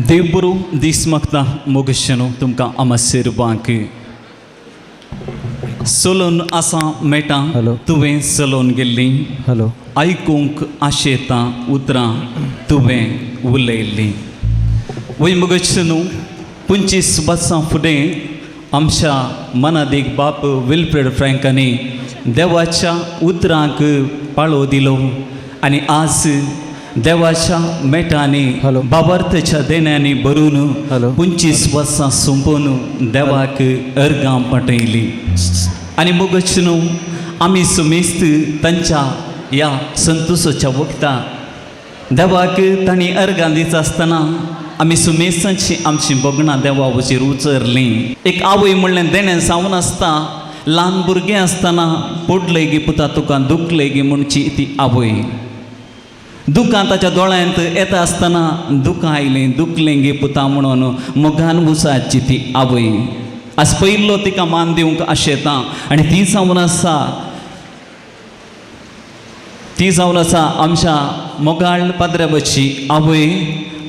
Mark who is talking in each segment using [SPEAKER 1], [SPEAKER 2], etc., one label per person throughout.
[SPEAKER 1] देव बरो दीस मागता मोगशेनो तुमकां आमाशिर्वाक सोलोन आसा मेटा तुवें सोलोन गेल्ली आयकूंक आशेता उतरां तुवें उलयल्ली वय मोगशेनो 25 वर्सां फुडें आमच्या मनादीक बाप विल्फ्रेड फ्रँकानी देवाच्या उतरांक पाळो दिलो आनी आज देवाच्या मेटांनी बाबार्थच्या देण्यांनी भरून 25 वर्सां सोंपून देवाक अर्गां पटयली आनी मोगशेनो आमी सुमेस्त तांच्या ह्या संतोशाच्या वखदां देवाक तांणी अर्गां दिता आसतना आमी सुमेस्तांची आमची बगणां देवा वचेर उचरलीं. एक आवय म्हणलें देणें जावन आसता ल्हान भुरगें आसतना पडलें गे पुता तुका दुखलें गे म्हणची ती आवय. दुखां ताच्या दोळ्यांत येता आसतना दुखां आयलें दुखलें गे पुता म्हणून मोगान उसाची ती आवय. आज पयलो तिका मान दिवंक आशेता आनी ती जावन आसा आमच्या मोगाळ पाद्रेबाची आवय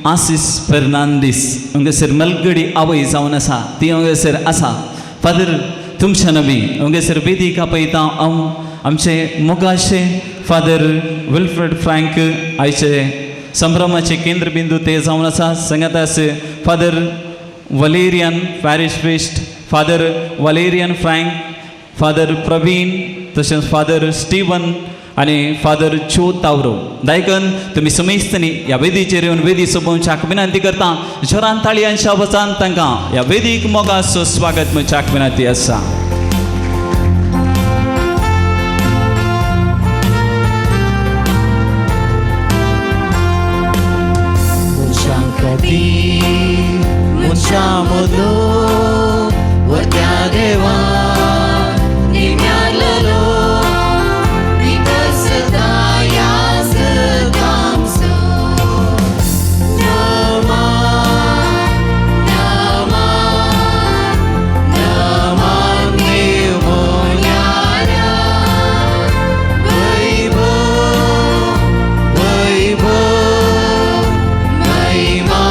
[SPEAKER 1] आसीस फेर्नांदीस हांगासर मेलगडी आवय जावन आसा ती हांगासर आसा. फादर तुमच्या नबी हांगासर वेदिका पळयता आमचे मोगाचे फादर विल्फ्रेड फ्रँक आयचे संभ्रमाचे केंद्रबिंदू ते जावन आसा. सांगात father Valerian parish priest father Valerian Frank father Praveen तशेंच फादर स्टीवन आनी फादर चो तावरो दायकन तुमी समेस्तनी ह्या वेदीचेर येवन वेदी सोंपोवच्याक विनंती करता. जोरान ताळयांच्या आवाजान तांकां ह्या वेदीक मोगाचो स्वागत म्हणच्याक विनंती आसा.
[SPEAKER 2] Munciamolo वत्या देवा निम्यालो विकसता यास कामसो नमा नमा नमा देव मोन्यारा वैभव वैभव महिमा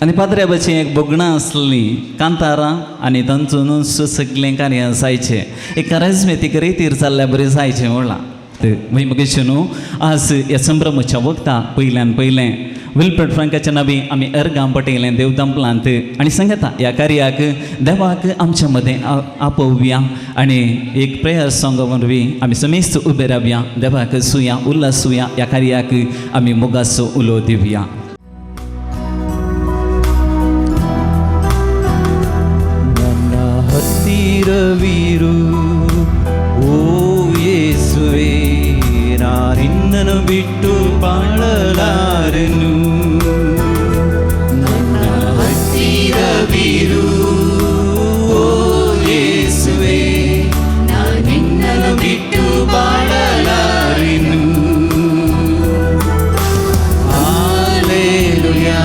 [SPEAKER 1] आनी पाद्रेबाची एक बोगणां आसली कांतारां आनी तांचून सगळें कार्य जायचें एक कारिज्मेतीक रितीर जाल्ल्या बरें जायचें म्हणलां. मागीर मोगशेनो आज ह्या संभ्रमाच्या वखदां पयल्यान पयलें विल्फ्रेड फ्रँकाच्या नांवी आमी अर्गां पटयलें देव तंपलांत आनी सांगता ह्या कार्याक देवाक आमच्या मदें आपोवया आनी एक प्रेयर सॉंग वरवीं आमी समेस्त उबे रावया देवाक सुया उल्हासुया ह्या कार्याक आमी मोगाचो उलो दिवया.
[SPEAKER 2] वीरू ओ येसुवे ना निन्ननु बिट्टु बाळलारेनु नन्न हत्तिर वीरू ओ येसुवे ना निन्ननु बिट्टु बाळलारेनु हालेलुया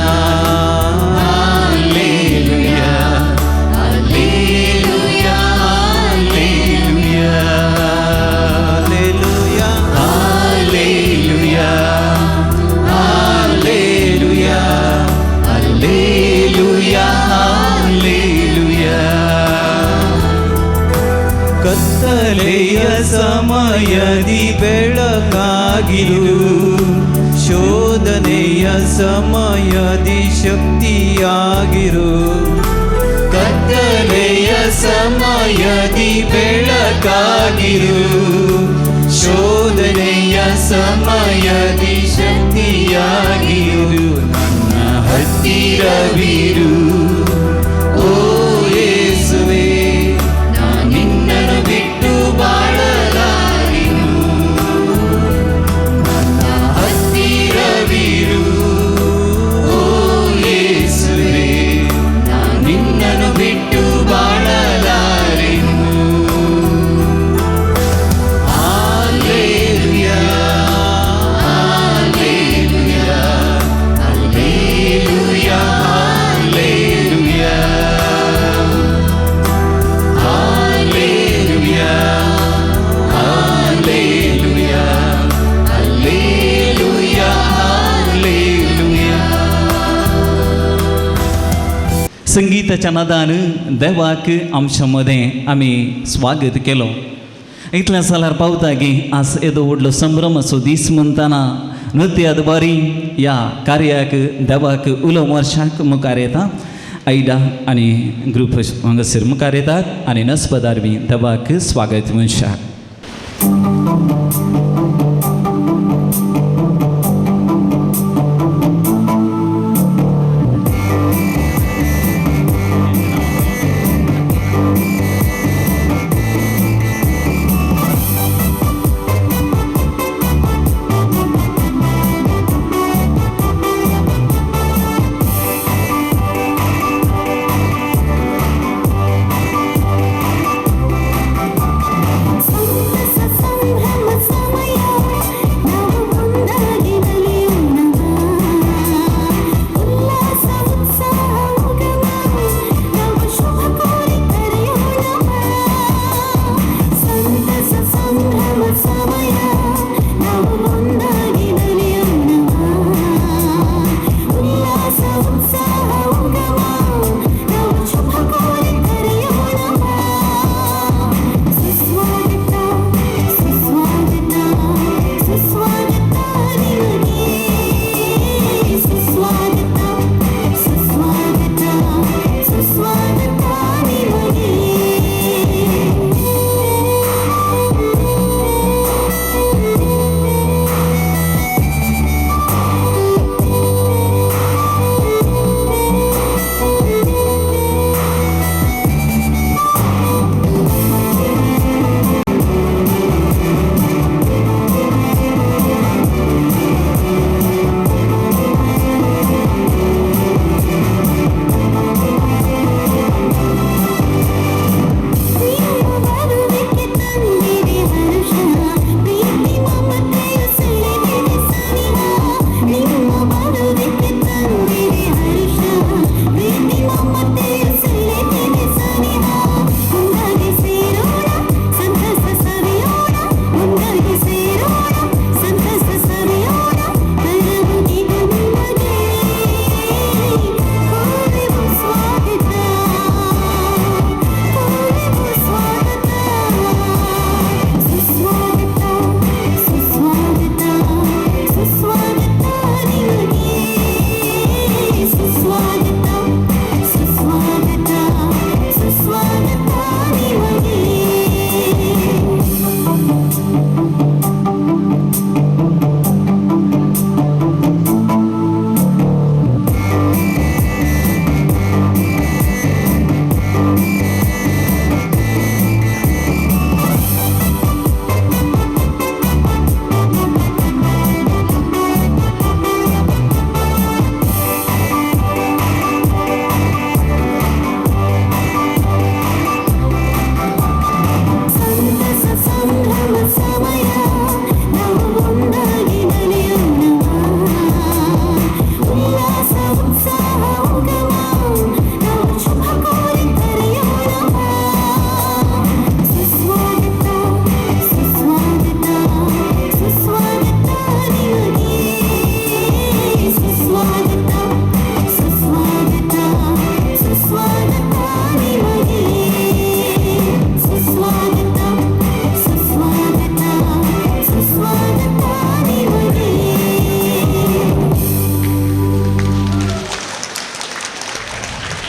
[SPEAKER 2] ಕತ್ತಲೆಯ ಸಮಯದಿ ಬೆಳಕಾಗಿರು ಶೋಧನೆಯ ಸಮಯದಿ ಶಕ್ತಿಯಾಗಿರು ಕತ್ತಲೆಯ ಸಮಯದಿ ಬೆಳಕಾಗಿರು ಶೋಧನೆಯ ಸಮಯದಿ ಶಕ್ತಿಯಾಗಿರು ನನ್ನ ಹತ್ತಿರವಿರು ಓ ಯೇಸುವೇ ಬಿಟ್ಟು ಬಾಳಲಾರೆನು ನನ್ನ ಹತ್ತಿರವಿರು ಓ ಯೇಸುವೇ ನಿನ್ನನ್ನು ಬಿಟ್ಟು ಬಾಳಲಾರೆನು. Hallelujah, hallelujah.
[SPEAKER 1] संगीताच्या नादान देवाक आमच्या मदें आमी स्वागत केलो. इतल्या सालार पावता की आज येदो व्हडलो संभ्रम असो दीस म्हणटाना नृत्य अदबारी ह्या कार्याक देवाक उलोवंक वर्षाक मुखार येता. आयडा आनी ग्रूप हांगासर मुखार येतात आनी नस्पदार बी देवाक स्वागत मनशाक.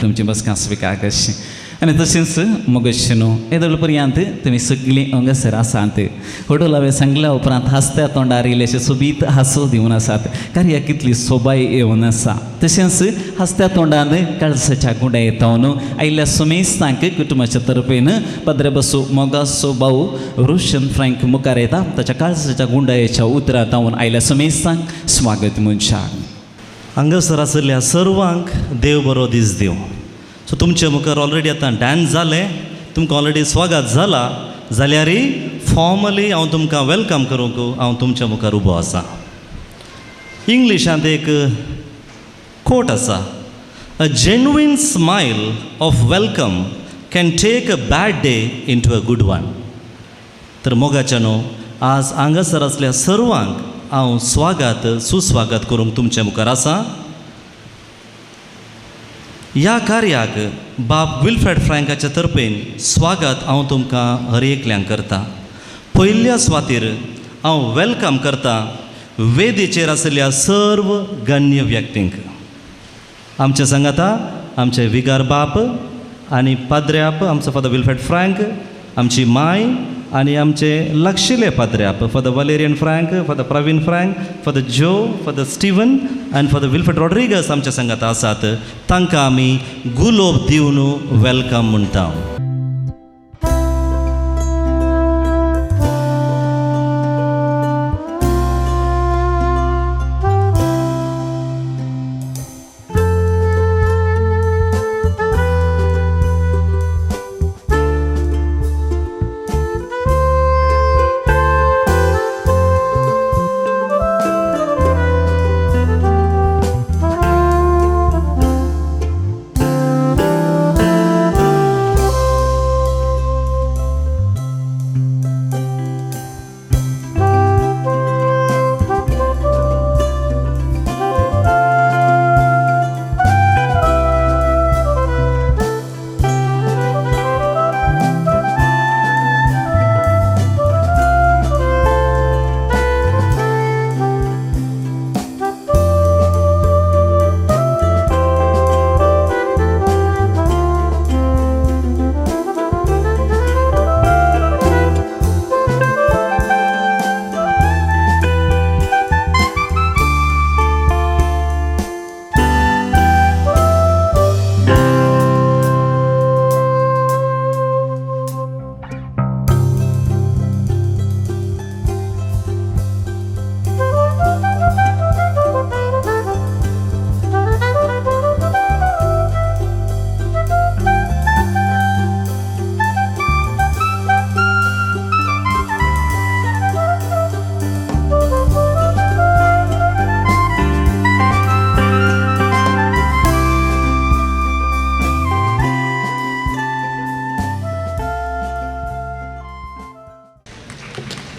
[SPEAKER 1] तुमची बसका स्विकार करची आनी तशेंच मोगोश न्हू येदोळ पर्यंत तुमी सगळीं हांगासर आसात. हॉटेल हांवें सांगल्या उपरांत हांसत्या तोंडार इल्लेशें सोबीत हांसो दिवन आसात. कार्या कितली सोबाय येवन आसा. तशेंच हांसत्या तोंडान काळसाच्या गुंड्या येतावन आयिल्ल्या सुमेस्तांक कुटुंबाच्या तर्फेन पद्रे बसू मोगासो भाऊ रोशन फ्रँक मुखार येता. ताच्या काळसाच्या गुंड्याच्या उतरांत हांवन आयिल्ल्या सुमेस्तांक स्वागत मनशाक.
[SPEAKER 3] हांगासर आसल्या सर्वांक देव बरो दीस दिवं. सो तुमचे मुखार ऑलरेडी आतां डान्स जालें, तुमकां ऑलरेडी स्वागत जाला जाल्यार फॉर्मली हांव तुमकां वेलकम करूंक हांव तुमच्या मुखार उबो आसा. इंग्लिशांत एक कोट आसा, a genuine smile of welcome can take a bad day into a good one. तर मोगाच्यानो आज हांगासर आसल्या सर्वांक हांव स्वागत सुस्वागत करूंक तुमच्या मुखार आसा. ह्या कार्याक बाब विल्फ्रेड फ्रँकाच्या तर्फेन स्वागत हांव तुमकां हर एकल्यांक करता. पयल्या सुवातेर हांव वेलकम करता वेदीचेर आशिल्ल्या सर्व गण्य व्यक्तींक. आमच्या सांगाता आमचे विगार बाप आनी पाद्र्याप आमचो फादर विल्फ्रेड फ्रँक, आमची माय आनी आमचे लागशिल्ले पाद्र्याप father Valerian Frank, father Praveen Frank, father Joe, father Steven आनी फादर विल्फ्रेड रॉड्रिगस आमच्या सांगात आसात. तांकां आमी गुलोब दिवन वेलकम म्हणटा.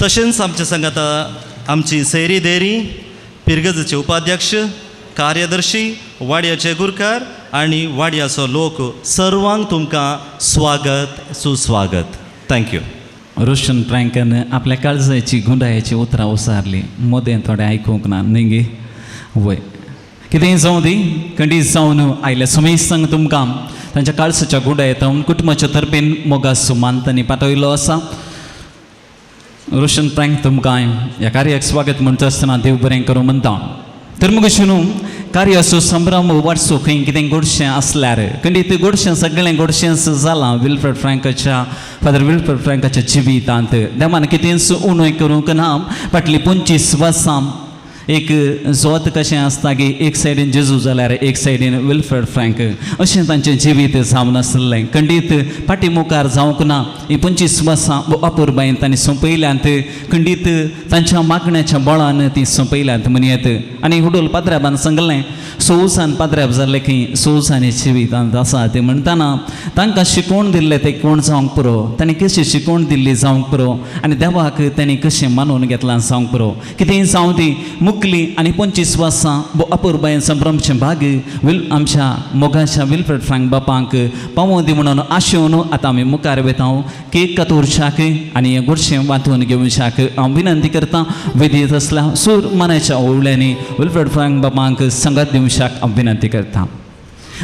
[SPEAKER 3] तशेंच आमच्या सांगाता आमची सैरी देरी, पिरगजचे उपाध्यक्ष, कार्यदर्शी, वाड्याचे गुरकार आनी वाड्याचो लोक सर्वांक तुमकां स्वागत सुस्वागत. थँक्यू.
[SPEAKER 1] रोशन फ्रँकन आपल्या काळजाची गुंडायाची उतरां उसारली. मोदें थोडें आयकूंक ना न्ही गे? वय कितेंय जावं दी, खंडीत जावन आयल्या समेस्तांक तुमकां तांच्या काळजाच्या गुंडायेंतून कुटुंबाच्या तर्फेन मोगाचो मान तांणी पाठयलो आसा. रोशन फ्रँक तुमकां ह्या कार्याक स्वागत म्हणटा आसतना देव बरें करूं म्हणटा. तर मग न्हू कार्याचो संभ्रम वाडचो खंय कितें गोडशें आसल्यार खंडीत गोडशें सगळें गोडशेंच जालां विल्फ्रेड फ्रँकाच्या फादर विल्फ्रेड फ्रँकाच्या जिवितांत. देवान कितेंच उणोय करूंक ना. फाटलीं 25 वर्सां एक जोत कशें आसता की एक सायडीन जेजू जाल्यार एक सायडीन विल्फ्रेड फ्रँक अशें तांचें जिवीत जावन आसलें. खंडीत फाटी मुखार जावंक ना. ही 25 वर्सां अपुरबायेन तांणी सोंपयल्यांत. खंडीत तांच्या मागण्याच्या बळान ती सोंपयल्यांत म्हणयत. आनी हुडोल पाद्र्याबान सांगलें सोवसान पाद्र्याब जाल्ले की सोवसांनी जिवितांत आसा ते म्हणटाना तांकां शिकोवण दिल्लें तें कोण जावंक पुरो, तांणी कशी शिकोवण दिल्ली जावंक पुरो आनी देवाक तांणी कशें मानून घेतलां जावंक पुरो. कितेंय जावं ती मुखली आनी 25 वर्सां अपुरबायेन संभ्रमचें भाग आमच्या मोगाच्या विल्फ्रेड फ्रँक बापांक पावों दी म्हणून आशेवन आतां आमी मुखार वेता. केक कातोरशाक आनी हें गोडशें वांटून घेवशाक हांव विनंती करतां. वेदीत आसल्या सूर मनाच्या ओवळ्यांनी विल्फ्रेड फ्रँक बापांक संगत दिवशाक हांव विनंती करतां.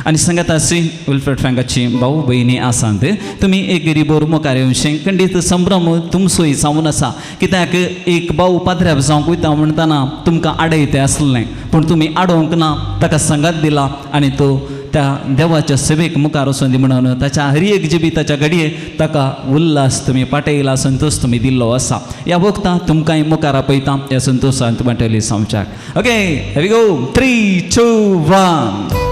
[SPEAKER 1] आनी सांगात अशी विल्फ्रेड फ्रँकाची भाऊ भयणी आसात. तुमी एक गरीबोर मुखार येवचें. खंडीत संभ्रम तुमचोय जावन आसा. कित्याक एक भाऊ पाद्र्याब जावंक वयता म्हणटाना तुमकां आडयतें आसलें पूण तुमी आडोवंक ना. ताका संगत दिला आनी तो त्या देवाच्या सेवेक मुखार वचून दी म्हणून ताच्या हर एक जिविताच्या घडये ताका उल्हास तुमी पाटयला, संतोश तुमी दिल्लो आसा. ह्या वखदां तुमकांय मुखार आपयता ह्या संतोशांत वांटयली समच्याक. Okay, here we go. 3, 2, 1.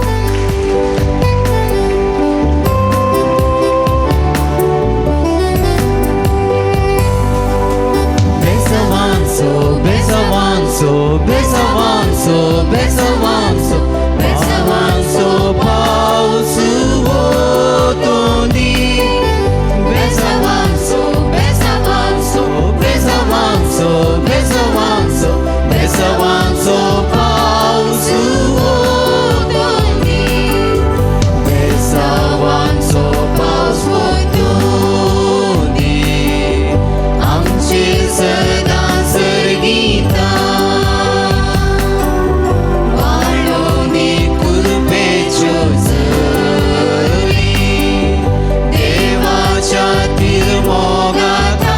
[SPEAKER 2] मोगाता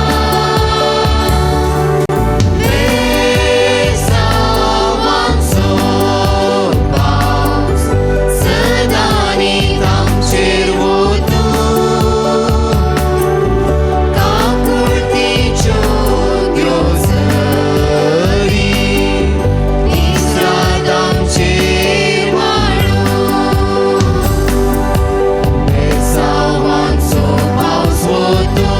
[SPEAKER 2] बेसावांचो पावस सदांनी तांचेर वतूं काकुळतीच्यो त्यो झरी निसरात आमचेर वाडूं बेसावांचो पावस वतूं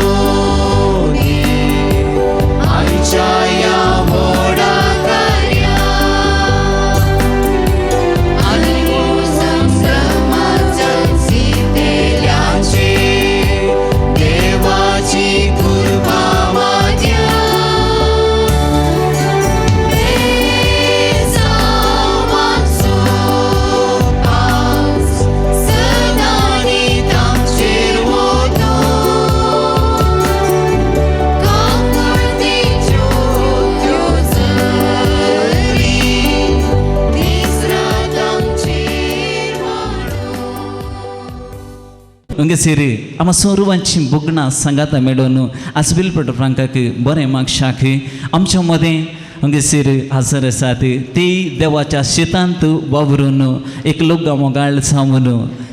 [SPEAKER 2] आयच्या ह्या व्हडा कार्याक आनी संभ्रमाच्या सितेल्याचेर देवाची कृपा मागया बेसावांचो पावस सदांनी तांचेर वतूं काकुळतीच्यो त्यो झरी निसरात आमचेर वाडूं
[SPEAKER 1] हंगसेर आम सर्वांची बुगणां सांगाता मेळून आसबिल पट फ्रांकाक बरें मागशाक आमच्या मदें हंगसेर हजर आसात ती देवाच्या शेतांत वावरून एक लोक मोगाळ जावन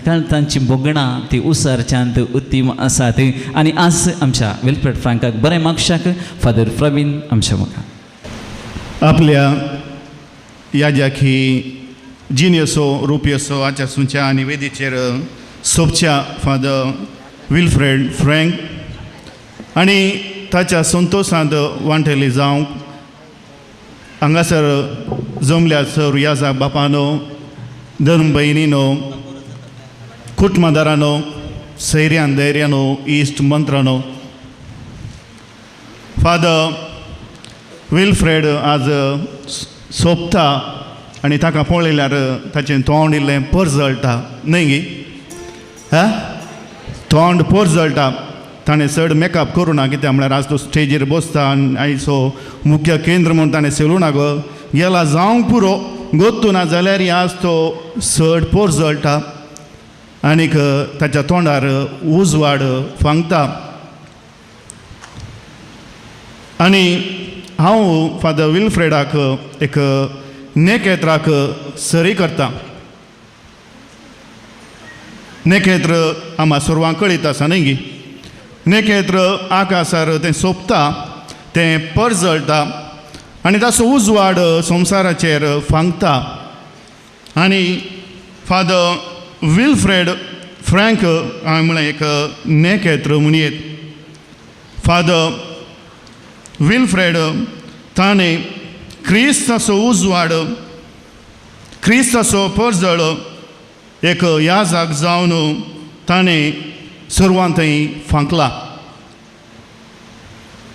[SPEAKER 1] कारण तांची बुगणां ती उसारच्यांत उत्तीम आसात आनी आज आमच्या वेलपेट फ्रांकाक बरें मागशाक फादर प्रवीण आमच्या मुखार
[SPEAKER 4] आपल्या याज्याकी जिनी असो रुपी असो आच्या सुंच्या आनी वेदीचेर सोबच्या फादर विल्फ्रेड फ्रँक आनी ताच्या संतोशांत वांटेली जावंक हांगासर जमल्या सर याजा बापानो धर्म भयणीनो कुटुंबदारानो सैर्यान धैर्यानो इश्ट मंत्रानो फादर विल्फ्रेड आज सोंपता आनी ताका पळयल्यार ताचें तोंड इल्लें परजळटा न्हय गे हा तोंड परजळटा ताणें चड मेकअप करूं ना कित्याक म्हळ्यार आज तो स्टेजीर बसता आनी आयचो मुख्य केंद्र म्हूण ताणें सेलू ना गो गेला जावंक पुरो गोत्तू ना जाल्यार आज तो चड परजळटा आनीक ताच्या तोंडार उजवाड फांगता आनी हांव फादर विल्फ्रेडाक एक नेकेत्राक सरी करता नेकेत्र आम्हा सर्वांक कळीत आसा न्ही गी नेकेत्र आकाशार तें सोंपता तें परजळटा आनी ताचो उजवाड संवसाराचेर फांगता आनी फादर विल्फ्रेड फ्रँक हांवें म्हळें एक नेकेत्र म्हणयेत फादर विल्फ्रेड ताणें क्रिस्ताचो उजवाड क्रिस्ताचो परजळ एक याजाक जावन ताणें सर्वांतय फांकला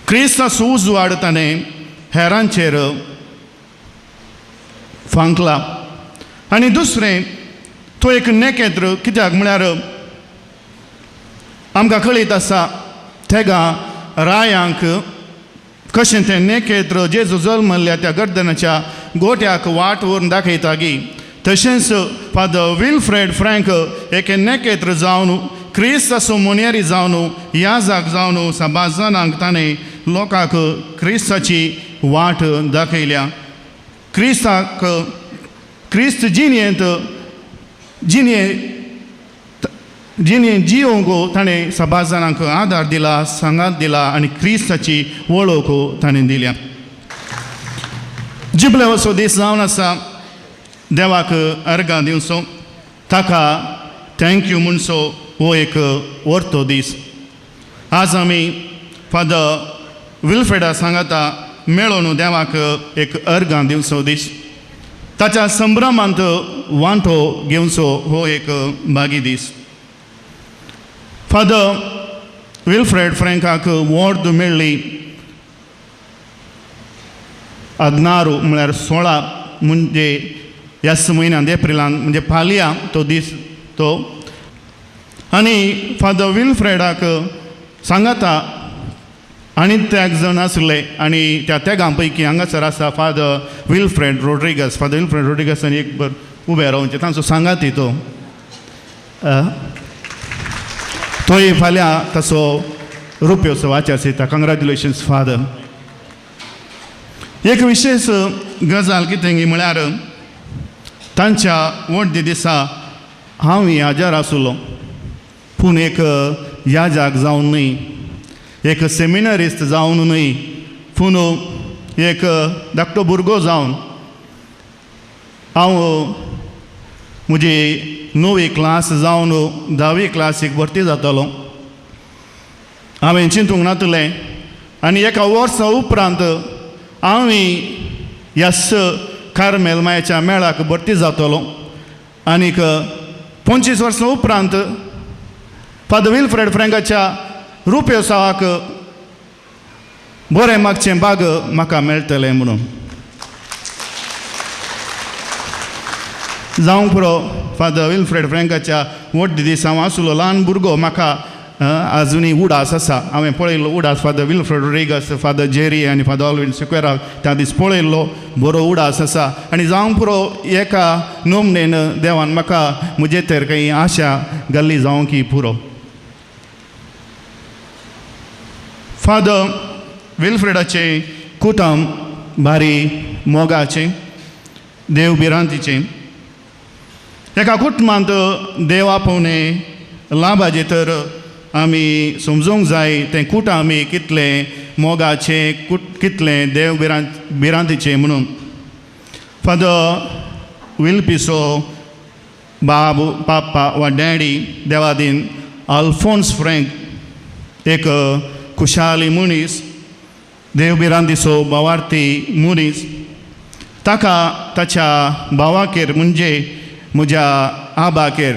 [SPEAKER 4] क्रिस्ताचो उजवाड ताणें हेरांचेर फांकला आनी दुसरें तो एक नेकेत्र कित्याक म्हळ्यार आमकां कळीत आसा तेगा रायांक कशें तें नेकेत्र जेजू जल्मल्ल्या त्या गर्दनाच्या गोट्याक वाट व्हरून दाखयता गी तशेंच फादर विल्फ्रेड फ्रँक एक नेकेत्र जावन क्रिस्ताचो मोनेरी जावन याजाक जावन साबार जाणांक ताणें लोकांक क्रिस्ताची वाट दाखयल्या क्रिस्ताक क्रिस्त जिणेंत जिणें जियोंक ताणें साबार जाणांक आदार दिला सांगात दिला आनी क्रिस्ताची वळख ताणें दिल्या जिबले असो दीस जावन आसा देवाक अर्गां दिवचो ताका थँक्यू म्हणचो हो एक व्हरतो दीस आज आमी फादर विल्फ्रेडा सांगाता मेळून देवाक एक अर्गां दिवचो दीस ताच्या संभ्रमांत वांटो घेवचो हो एक बागी दीस फादर विल्फ्रेड फ्रँकाक वॉर्ड मेळ्ळी 16 म्हळ्यार 16 म्हणजे ह्याच म्हयन्यांत एप्रिलांत म्हणजे फाल्यां तो दीस तो आनी फादर विल्फ्रेडाक सांगाता आनी तेग जण आसले आनी त्या तेगां पैकी हांगासर आसा father Wilfred Rodrigues father Wilfred रोड्रिगसांनी एक बर उबे रावचे तांचो सांगाती तोय फाल्यां ताचो रुप्योत्सव आचरता. कंग्रॅच्युलेशन्स फादर. एक विशेष गजाल कितें म्हळ्यार तांच्या वडदी दिसा हांव याजार आसलो, पूण एक याजाक जावन न्हय, एक सेमिनरिस्ट जावन न्हय, पूण एक धाकटो भुरगो जावन हांव म्हजी 9वी क्लास जावन 10वी क्लासीक भरती जातालो. हांवें चिंतूंक नासलें आनी एका वर्सा उपरांत हांव यस कार्मेल मायेच्या मेळाक भरती जातलो. आनीक 25 वर्सां उपरांत फादर विल्फ्रेड फ्रँकाच्या रुप्योत्सवाक बरें मागचें भाग म्हाका मेळटलें म्हणून. जावंक पुरो फादर विल्फ्रेड फ्रँकाच्या वडदी दिसा हांव आसलो ल्हान भुरगो, म्हाका आजुनी उडास आसा. हांवें पळयल्लो उडास father Wilfred Rodrigues, father Jerry आनी फादर ऑल्विन सिक्वेरा त्या दीस पळयल्लो बरो उडास आसा. आनी जावंक पुरो एका नोमनेन देवान म्हाका म्हजे तर काही आशा घाल्ली जावंक पुरो. फादर विल्फ्रेडाचें कुटुंब भारी मोगाचें, देवबिरांतीचें. एका कुटुंबांत देवा पावणे लाभाचें तर आमी समजूंक जाय तें कुटुंब आमी कितलें मोगाचें, कितलें देवबिरांतीचें म्हणून. फादर विल्पिसो बाब, पापा वा डॅडी देवादीन आल्फोन्स फ्रँक एक खुशाली मनीस, देवबिरांतीचो भावार्थी मनीस. ताका ताच्या भावाकेर म्हणजे म्हज्या आबाकेर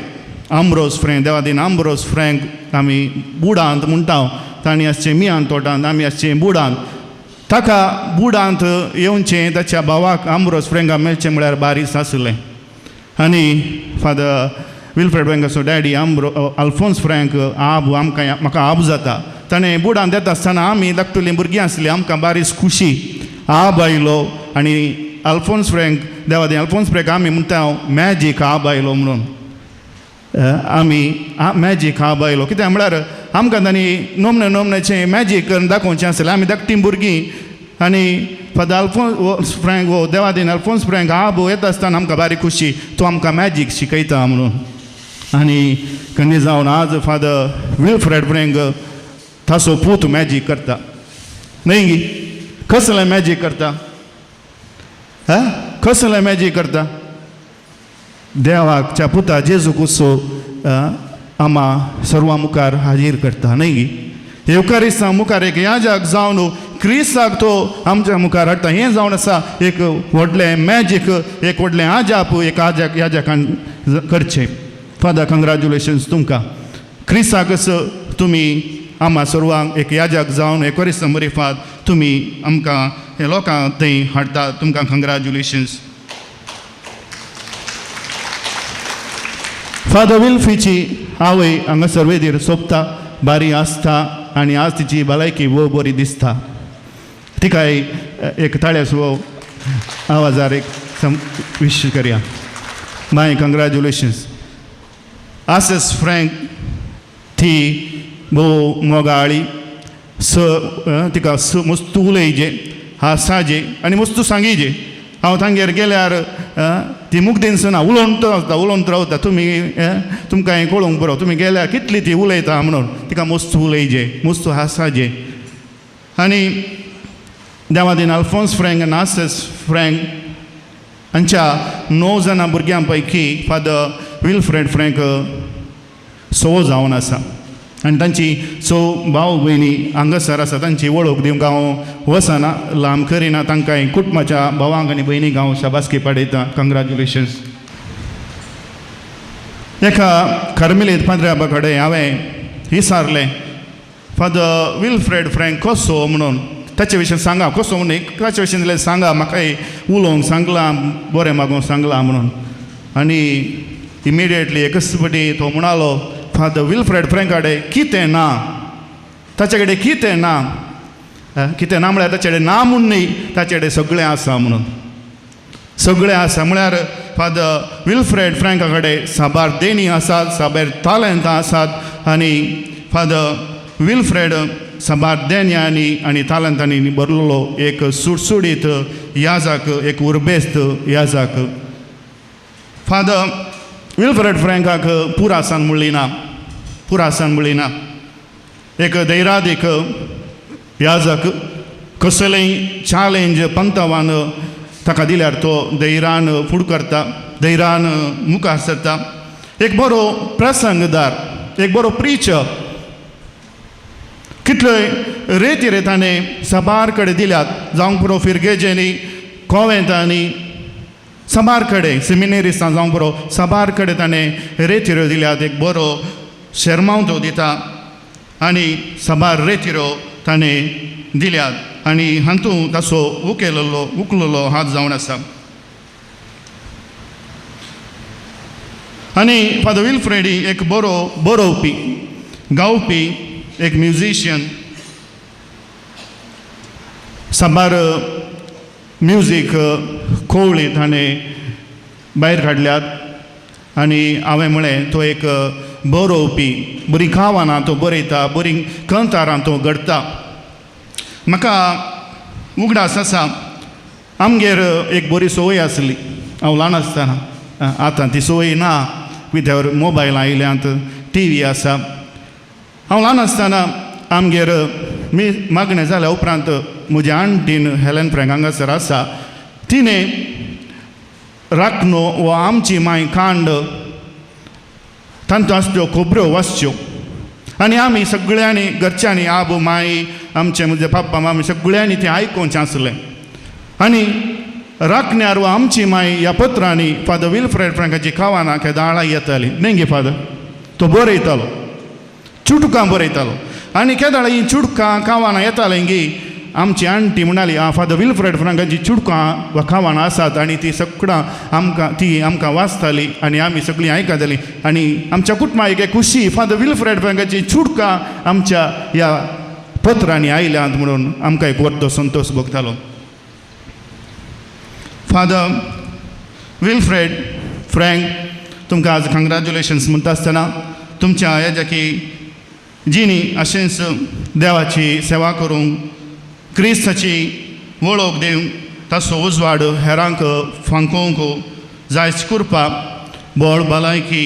[SPEAKER 4] आम्ब्रोस फ्रँक, देवादीन आम्ब्रोस फ्रँक आमी बुडांत म्हणटा. तांणी आसचें मियान तोटांत, आमी आसचें बुडांत. ताका बुडांत येवचें ताच्या भावाक आम्ब्रोस फ्रँकाक मेळचें म्हळ्यार बारीस आसलें. आनी फादर विल्फ्रेड फ्रँकाचो डॅडी आल्फोन्स फ्रँक म्हाका आब जाता. ताणें बुडांत येता आसतना आमी धाकटुलीं भुरगीं आसलीं, आमकां बारीस खुशी आब आयलो. आनी आल्फोन्स फ्रँक, देवादीन आल्फोन्स फ्रँक आमी म्हणटा मॅजीक आब आयलो म्हणून. आमी मॅजीक आब आयलो कित्याक म्हळ्यार आमकां तांणी नोमनेचें मॅजीक करून दाखोवचें आसलें. आमी धाकटीं भुरगीं आनी फादर आल्फोन्स फ्रँक वो देवादीन आल्फोन्स फ्रँक आब येता आसतना आमकां बारीक खुशी, तूं आमकां मॅजीक शिकयता म्हणून. आनी कन्नी जावन आज फादर विल्फ्रेड फ्रँक ताचो पूत मॅजीक करता. न्हय गी, कसलें मॅजीक करता? कसलें मॅजीक करता? देवाच्या पुता जेजू क्रिस्तो आमा सर्वां मुखार हाजीर करता. न्हय गी, एवकारिस्तां मुखार एक याजक जावन क्रिस्ताक तो आमच्या मुखार हाडटा. हें जावन आसा एक व्हडलें मॅजीक, एक व्हडलें आजाप एक याजकान करचें. फादर कंग्रॅच्युलेशन्स तुमकां. क्रिस्ताक तुमी आमा सर्वांक एक याजक जावन एवकारिस्तां मरिफाद तुमी आमकां हे लोकांक थंय हाडटा. तुमकां कंग्रॅच्युलेशन्स. फादर विल्फीची आवय हांगासर वेदीर सोंपता, बारी आसता आनी आज तिची भलायकी बरी दिसता. तिकाय एक ताळ्याचो आवाजार एक विश करया. माय कंग्रॅच्युलेशन्स. आसेस फ्रँक ती भोव मोगाळी, तिका मस्तू उलयजे, हांसाजे आनी मस्तू सांगिजे. हांव तांगेर गेल्यार ती मुग्धीनसना उलोवंत रावता. तुमकां हें कळोवंक पुरो, तुमी गेल्यार कितली ती उलयता म्हणून. तिका मस्तू उलयजे, मस्तू हांसाजे. आनी देवादीन आल्फोन्स फ्रँक आनी आसेस फ्रँक हांच्या 9 जाणां भुरग्यां पैकी फादर विल्फ्रेड फ्रँक सवो जावन आसा. आनी तांची भाव भयणी हांगासर आसा. तांची वळख दिवंक हांव वसना, लांब करिना. तांकां कुटुंबाच्या भावांक आनी भयणीक हांव शाबासकी पाडयता. कंग्रॅच्युलेशन्स. एका कार्मेलीत पाद्र्याबा कडेन हांवें विचारलें फादर विल्फ्रेड फ्रँक कसो म्हणून. ताचे विशीं सांगा, कसो म्हणून ताचे विशीं जाल्यार सांगा, म्हाकाय उलोवंक सांगलां, बरें मागोवंक सांगलां म्हणून. आनी इमिडिएटली एकच फावटी तो म्हणलो फादर विल्फ्रेड फ्रँक कडेन कितें ना, ताचे कडेन कितें ना. कितें ना म्हळ्यार ताचे कडेन ना म्हूण न्ही, ताचे कडेन सगळें आसा म्हणून. सगळें आसा म्हळ्यार फादर विल्फ्रेड फ्रँका कडेन साबार देणी आसात, साबार तालंतां आसात. आनी फादर विल्फ्रेड सबाद्यांनी आणि तालंतांनी भरलेलो एक सुटसुडीत याजाक एक उर्बेस्त याजाक फादर विल्फ्रेड फ्रँकाक पुरासान म्हणली ना एक धैर्यादीक याजक कसलेंय चॅलेंज पंतवान ताका दिल्यार तो धैर्यान फुड करता धैर्यान मुखार सरता एक बरो प्रसंगदार एक बरो प्रिचर कितल्योय रेती ताणें सबार कडेन दिल्यात जावंक पुरो फिरगेजेनी कॉवेंतांनी सबार कडेन सेमिनेरिस्तां जावंक पुरो सबार कडेन ताणें रेतीऱ्यो दिल्यात एक बरो शर्मावतो दिता आनी सबार रेतीऱ्यो ताणें दिल्यात आनी हातूंत ताचो उखललो हात जावन आसा आनी फादर विल्फ्रेडी एक बरो बरोवपी गावपी एक म्युझिशियन सबार म्युजीक कोवळी ताणें भायर काडल्यात आनी हांवें म्हळें तो एक बरोवपी बरीं कावानां तो बरयता बरीं कंतारां तो घडटा म्हाका उगडास आसा आमगेर एक बरी संवय आसली हांव ल्हान आसतना आतां ती संवय ना विद्यार मोबायल आयल्यांत TV आसा हांव ल्हान आसतना आमगेर मी मागणें जाल्या उपरांत म्हज्या आंटीन हेलेन फ्रँक हांगासर आसा तिणें राखणो वो आमची माय कांड तांतू आसल्यो खोबऱ्यो वाचच्यो आनी आमी सगळ्यांनी घरच्यांनी आबू माई आमचे म्हजे पाप्पा मामी सगळ्यांनी तें आयकोवचें आसलें आनी राखण्यार वा आमची माय ह्या पत्रांनी फादर विल्फ्रेड फ्रँकाची कावानां केदाळां येतालीं न्ही गे फादर तो बरयतालो चुटकां बरयतालो आनी केदाळ ही चुडकां कावानां येतालीं गी आमची आंटी म्हणाली फादर विल्फ्रेड फ्रँकाची चुडकां वा कावानां आसात आनी ती सगळां आमकां वाचताली आनी आमी सगळीं आयकतालीं आनी आमच्या कुटुंबाक एक खुशी फादर विल्फ्रेड फ्रँकाची चुडकां आमच्या ह्या पत्रांनी आयल्यांत म्हणून आमकां एक व्हडलो संतोश भोगतालो फादर विल्फ्रेड फ्रँक तुमकां आज कंग्रॅच्युलेशन्स म्हणटा आसतना तुमच्या हेज्या की जिणी अशेंच देवाची सेवा करूंक क्रिस्ताची वळख दिवंक ताचो उजवाड हेरांक फांकोवंक जायच करपा बळ भलायकी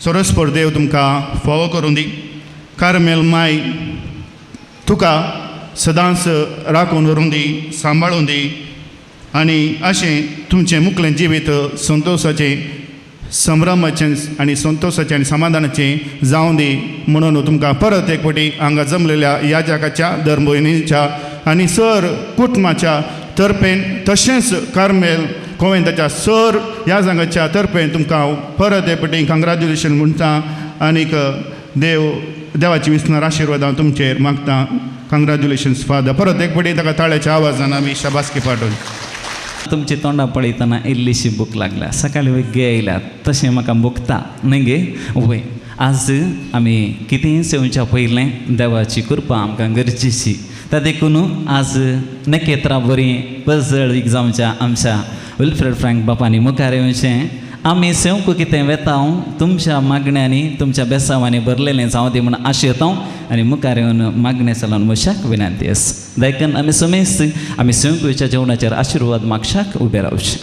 [SPEAKER 4] सरस्पर देव तुमकां फोव करूं दी कार्मेल माय तुका सदांच राखून व्हरूं दी सांबाळून दी आनी अशें तुमचें मुखलें जिवीत संतोशाचें संभ्रमाचें आनी संतोशाचें आनी समाधानाचें जावं दी म्हणून तुमकां परत एक फावटी हांगा जमलेल्या याजकाच्या धर्मभयणीच्या आनी सर कुटुंबाच्या तर्फेन तशेंच कार्मेल कोवेंताच्या सर याजकाच्या तर्फेन तुमकां परत एक फावटी कंग्रॅच्युलेशन म्हणटा आनीक देवाची विस्तार आशिर्वाद हांव तुमचेर मागता कंग्रॅच्युलेशन्स फादर परत एक फावटी ताका ताळ्याच्या आवाजान आमी शाबासकी पाठोवन
[SPEAKER 1] तुमची तोंडां पळयतना इल्लीशी भूक लागल्या सकाळीं वेगळी येयल्यात तशें म्हाका भुकता न्ही गे वय आज आमी कितेंय सेवच्या पयलें देवाची कृपा आमकां गरजेची त्या देखून आज नखेत्रां बरीं पजळ जावच्या आमच्या विल्फ्रेड फ्रँक बापानी मुखार येवचें आमी सेवंक कितें वेतांव तुमच्या मागण्यांनी तुमच्या बेसांवांनी भरलेलें जावं दी म्हण आशयतां आनी मुखार येवन मागणें चलोवन म्हशाक विनंती आसा देखून आमी समेस्त आमी सेवंकच्या जेवणाचेर आशिर्वाद मागशाक उबे रावचे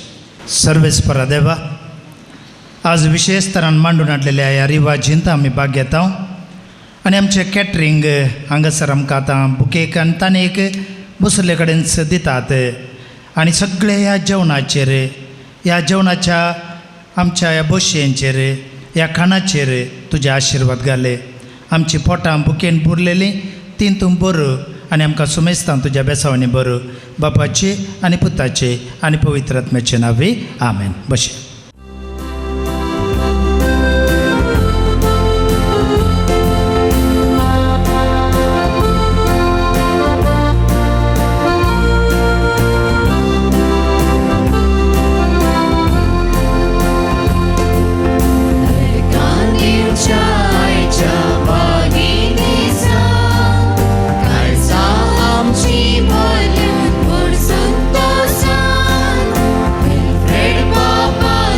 [SPEAKER 5] सर्वेस्परा देवा आज विशेष तरान मांडून हाडलेल्या ह्या रिवाजींत आमी भाग घेता आनी आमचें कॅटरिंग हांगासर आमकां आतां बुकेक आनी तांनीक बसले कडेनच दितात आनी सगळे ह्या जेवणाचेर ह्या जेवणाच्या आमच्या ह्या बशयेंचेर ह्या खाणाचेर तुजे आशिर्वाद घाले आमची पोटां बुकेन पुरलेलीं तीं तूं बर आनी आमकां सुमेस्तां तुज्या बेसावणी बर बापाचे आनी पुताचे आनी पवित्र आत्म्याचे नांवे आमेन बशे
[SPEAKER 2] Papa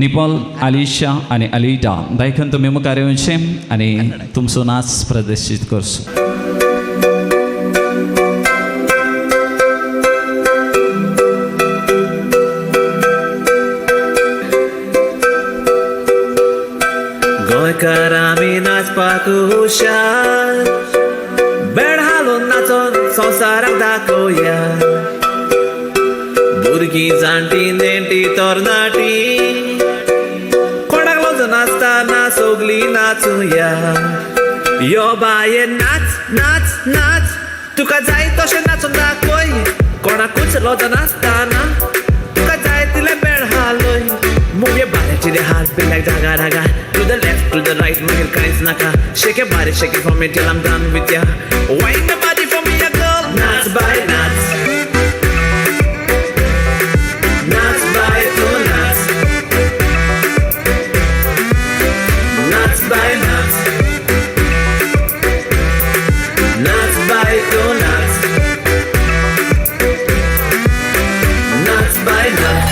[SPEAKER 1] निपॉल आलिशा आणि अलिडा दायकन तुम्ही मुखार येवचें आनी तुमचो नाच प्रदर्शीत करचो.
[SPEAKER 6] गोंयकार आमी नाचपाक हुशार बेड हालोवन नाचोन संवसाराक दाखोवया भुरगीं जाणटी नेणटी तरणाटी कोणाक लागून नाचतना सगळीं नाचुया यो बाये नाच नाच नाच तुका जाय तशें नाचून दाखय कोणाकूच लोज नाचतना तुका जाय तितलें bed हालय Move your body to the heartbeat like daga daga. To the left, to the right, make it kind naka. Shake your body, shake it for me till I'm done with ya. Wind the body for me, a girl. Nuts by nuts. Nuts by two nuts. Nuts by nuts. Nuts by two nuts. Nuts by nuts.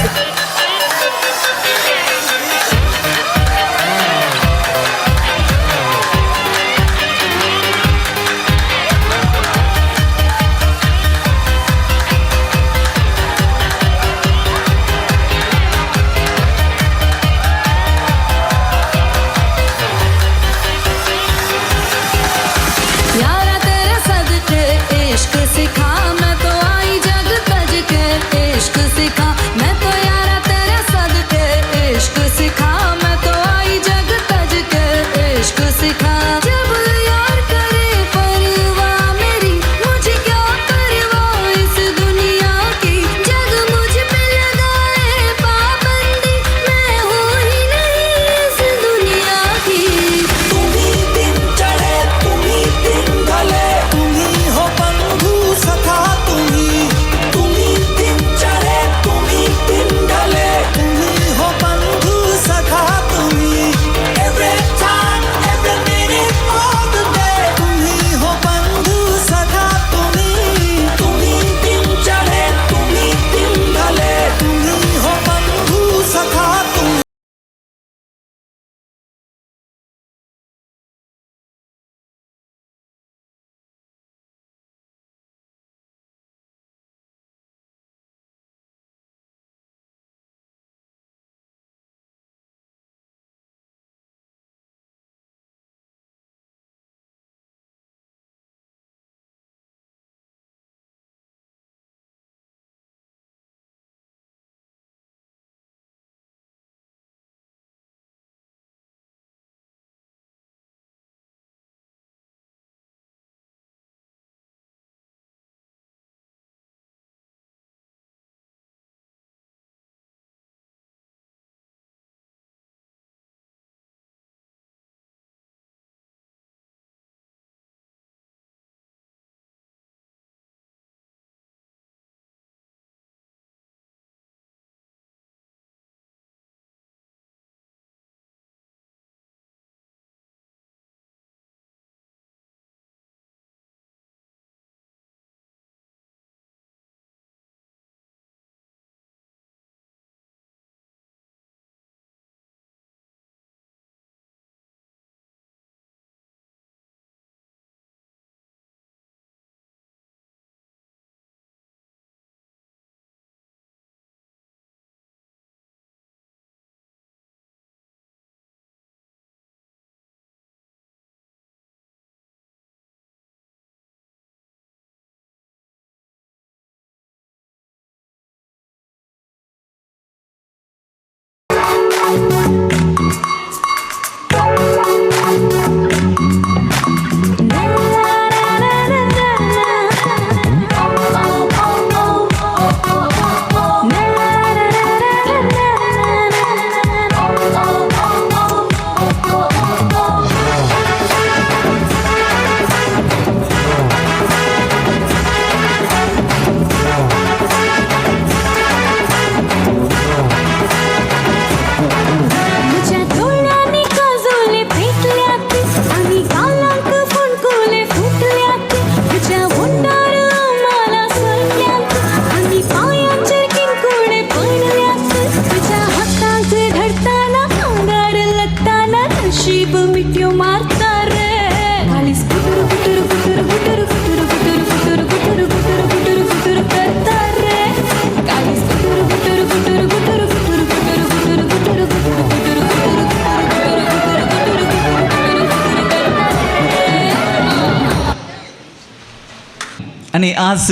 [SPEAKER 1] आनी आज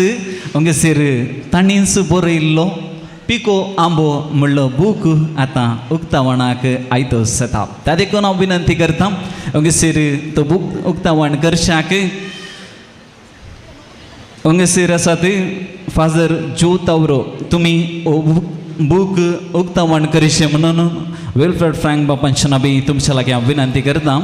[SPEAKER 1] हांगासर ताणींच बरयल्लो pico आंबो म्हणलो book आतां उक्तावणाक आयतो जाता. त्या देखून हांव विनंती करता हांगासर तो बूक उक्तावण करशाक हांगासर आसात फादर जो तावरो तुमी बूक उक्तावण करचें म्हणून विल्फ्रेड फ्रँक बापांच्या नांवी तुमच्या लागीं हांव विनंती करता.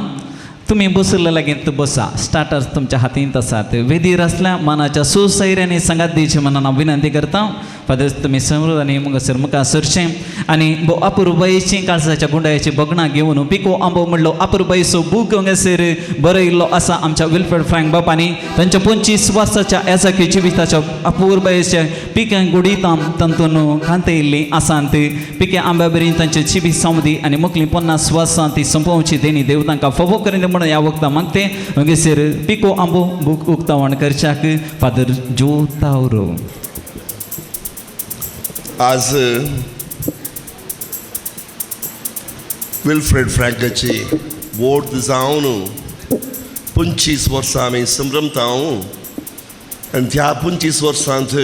[SPEAKER 1] तुम्ही बसले लागीं बसा. स्टार्टर्स तुमच्या हातींत आसात. वेदीर आसल्या मानाच्या सुसैर्यानी संगात दिवचे म्हणून हांव विनंती करता. फादर तुमी समृद्ध आनी मुखार मुखार सरचें आनी अपुरबायेची काळजाच्या गुंडायाची बगणां घेवन पिको आंबो म्हणलो अपुरबायेचो बूक हांगासर बरयल्लो आसा आमच्या विल्फ्रेड फ्रँक बापांनी. तांच्या 25 वर्साच्या येसाकी जिविताच्या अपुरबायेच्या पिक्यां गुडीतां तातूंत कांतयल्ली आसात. पिक्या आंब्या बरी तांचे जिवीत समधी आनी मुखलीं 50 वर्सां ती संपोवची तेणी देव तांकां फावो करीन म्हणून ह्या वक्ता मागते हांगासर पिको आंबो बूक उक्तावण करच्याक फादर जो तावरो.
[SPEAKER 7] आज विल्फ्रेड फ्रँकाची वोट जावन 25 वर्सां आमी संभ्रमता आनी त्या 25 वर्सांत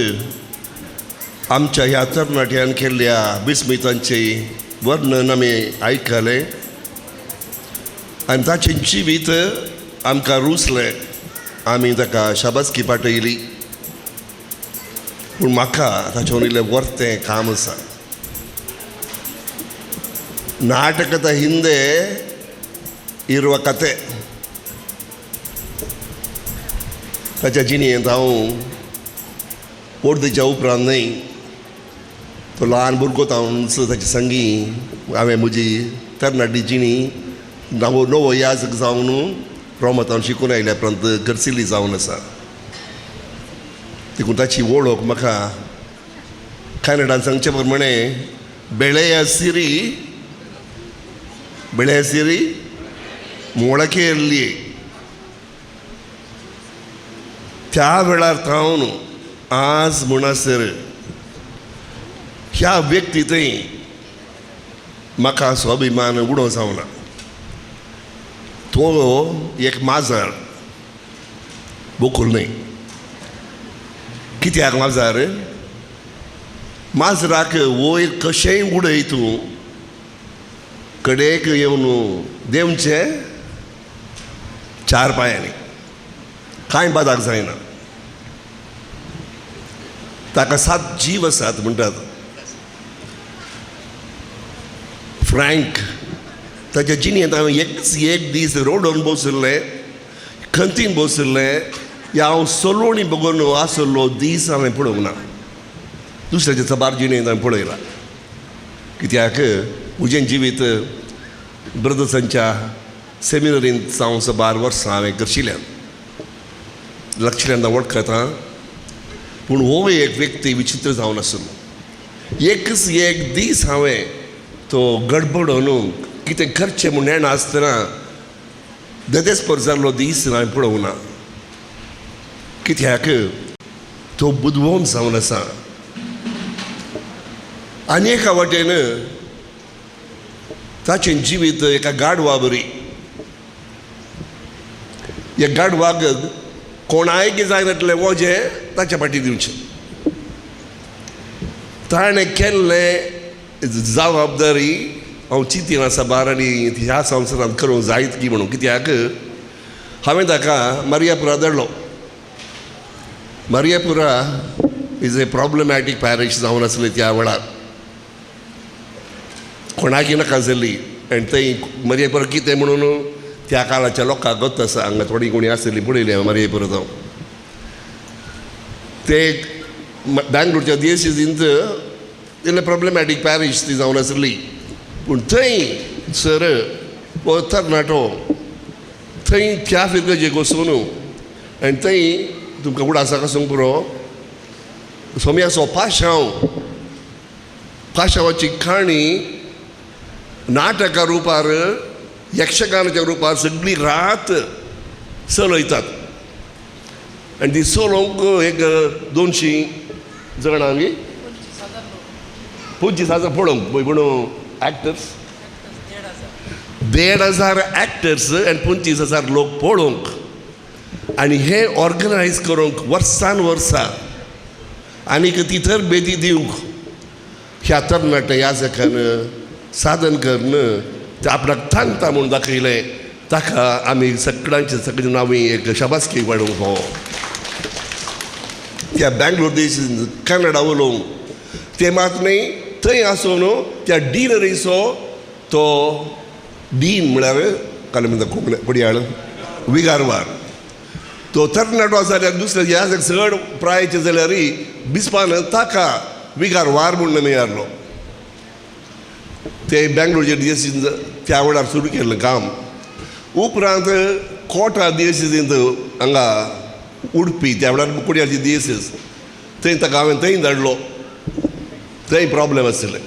[SPEAKER 7] आमच्या ह्या तरणाट्यान केल्ल्या विस्मितांचे वर्णन आमी आयकलें आनी ताचें जिवीत आमकां रुचलें. आमी ताका शाबासकी पाठयली पूण म्हाका ताचें इल्लें वर्तें काम आसा. नाटकता हिंदे इरवा कथे ताच्या जिणेंत हांव वर्देच्या उपरांत न्हय तो ल्हान भुरगो तावूंच ताची संगी हांवें म्हजी तरणाटी जिणी नवो याजक जावन रोमतान शिकून आयल्या उपरांत करसिल्ली जावन आसा. देखून ताची वळख म्हाका कन्नडान सांगचे प्रमाणे बेळेया सिरी मोळकेल्ली. त्या वेळार थावन आज म्हणसर ह्या व्यक्ती थंय म्हाका स्वाभिमान उडो जावना. तो एक माजर बोकूल न्हय. कित्याक माजराक वयर कशेंय उडय तूं कडेक येवन देंवचे 4 पांयांनी कांय बादाक जायना. ताका 7 जीव आसात म्हणटात. फ्रँक ताच्या जिणेंत हांवें एक दीस रोडोन बसल्लें खंतीन बसल्लें हांव सलोणी बगोवन आसलो दीस हांवें पळोवंक ना. दुसऱ्याच्या सबार जिणेंत हांवें पळयलां. कित्याक म्हजें जिवीत ब्रदर्सांच्या सेमिनरींत जावन 12 वर्सां हांवें करशिल्ल्यान लक्षल्यांत वळखता. पूण हो एक व्यक्ती विचित्र जावन आसलो. एक दीस हांवें तो गडबडोन कितें करचें म्हूण नेणा आसतना देदेस्पर जाल्लो दीस हांवें पळोवंक ना. कित्याक तो बुदवोन जावन आसा. आनी एका वाटेन ताचें जिवीत एका गाडवा बरी. ह्या गाडवाक कोणायक जायनातलें वजें ताच्या फाटी दिवचें. ताणें केल्लें जबाबदारी हांव चिंतीन आसा बार आनी ह्या संवसारांत करूंक जायत की म्हणून. कित्याक हांवें ताका मारियापुरा धाडलो. मारियापुरा इज ए प्रॉब्लेमॅटीक पॅरिश जावन आसली त्या वेळार. कोणाकी नाका जाल्ली आनी थंय मारियापुरा कितें म्हणून त्या काळाच्या लोकांक गत आसा. हांगा थोडी कोणी आसली पळयली हांवें मारियापुरा जावन. ते बँगलोरच्या DSCंत इल्लें प्रॉब्लेमॅटीक पॅरिश ती जावन आसली. पूण थंय सर हो तरणाटो थंय त्या फिरगेक वचून आनी थंय तुमकां उडासाक सांग पुरो सोम्याचो पाशांवाची काणी नाटका रुपार यक्षगानाच्या रुपार सगळी रात चलयतात. आनी ती चलोवंक एक 200 जाणांनी 25,000 पळोवंक म्हणून एक्टर्स 1,500 एक्टर्स आनी 25,000 लोक पळोवंक. आनी हे ऑर्गनायज करूंक वर्सान वर्सां आनीक ती तरबेती दिवंक ह्या तरणाट्या ह्या जखान साधन करन ते आपणाक थांगता म्हूण दाखयलें ताका आमी सगळ्यांचे सगळे नांवी एक शाबासकी वाडोवंक फावो त्या बँगलोर देश कन्नडा उलोवंक ते मात न्ही थंय आसून त्या डिनरीचो तो डीन म्हळ्यार काल म्हणटा कोंकणी पडयाळ विगारवार तो तरणाटो जाल्यार दुसऱ्या ह्या चड प्रायचे जाल्यारय बिस्पान ताका विगारवार म्हूण मेळ्ळो ते बँगलोरचे डिएसीन त्या वेळार सुरू केल्लें काम उपरांत कोटा डिएसींत हांगा उडपी त्या वेळार कुडयाची डिएसीस थंय ताका हांवें थंय धाडलो थंय प्रॉब्लेम आसले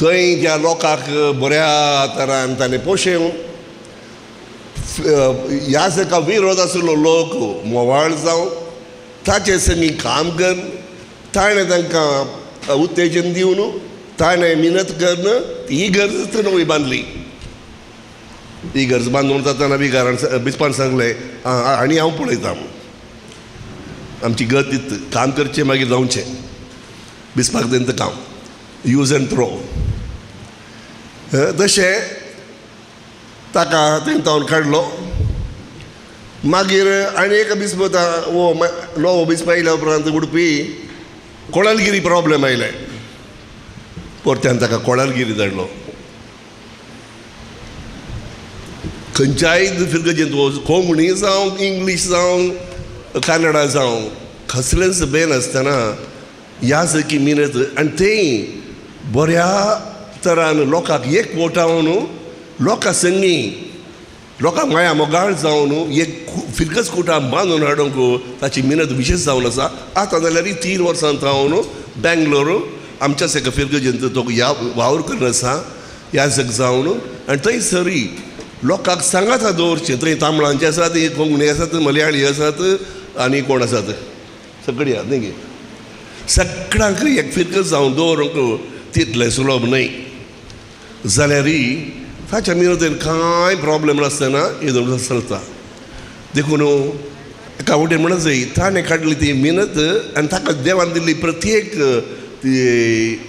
[SPEAKER 7] थंय त्या लोकांक बऱ्या तरान ताणें पोशें ह्या सका विरोध आसलो लोक मोवाळ जावं ताचे संगी काम करन ताणें तांकां उत्तेजन दिवन ताणें मिनत करन ही गरज नवी बांदली ही गरज बांदून जाताना विगारान बिस्पान सांगलें आनी हांव पळयतां आमची गत काम करचें मागीर जावचें बिस्पाक तेंत काम यूज एंड थ्रो तशें ताका तेंतावन काडलो मागीर आनी एक बिस्प वो नवो बिस्प आयल्या उपरांत उडपी कोळालगिरी प्रॉब्लेम आयले परत्यान ताका कोळालगिरी धाडलो खंयच्याय फिरगजेंत कोंकणी जावं इंग्लीश जावं कन्नडा जावं कसलेंच बेन आसतना ह्या सकी मिनत आनी तेंय बऱ्या तरान लोकांक एकवटावन लोकां संगी लोकांक माया मोगाळ जावन एक फिरकस कुटां बांदून हाडूंक ताची मिनत विशेश जावन आसा आतां जाल्यार 3 वर्सां जावन बँगलोर आमच्या सका फिरगजेंत तो वावर करून आसा ह्या सक जावन आनी थंय सरी लोकांक सांगात दवरचें थंय तांबळांचे आसात कोंकणी आसात मलयाळी आसात आनी कोण आसात सगळीं आसात न्ही सगळ्यांक एक फिरकस जावन दवरूंक तितलें सुलभ न्हय जाल्यारय ताच्या मिनतेन कांय प्रॉब्लेम नासतना हे दोन चलता देखून एका वटेन म्हणत जाय ताणें काडली ती मिनत आनी ताका देवान दिल्ली प्रत्येक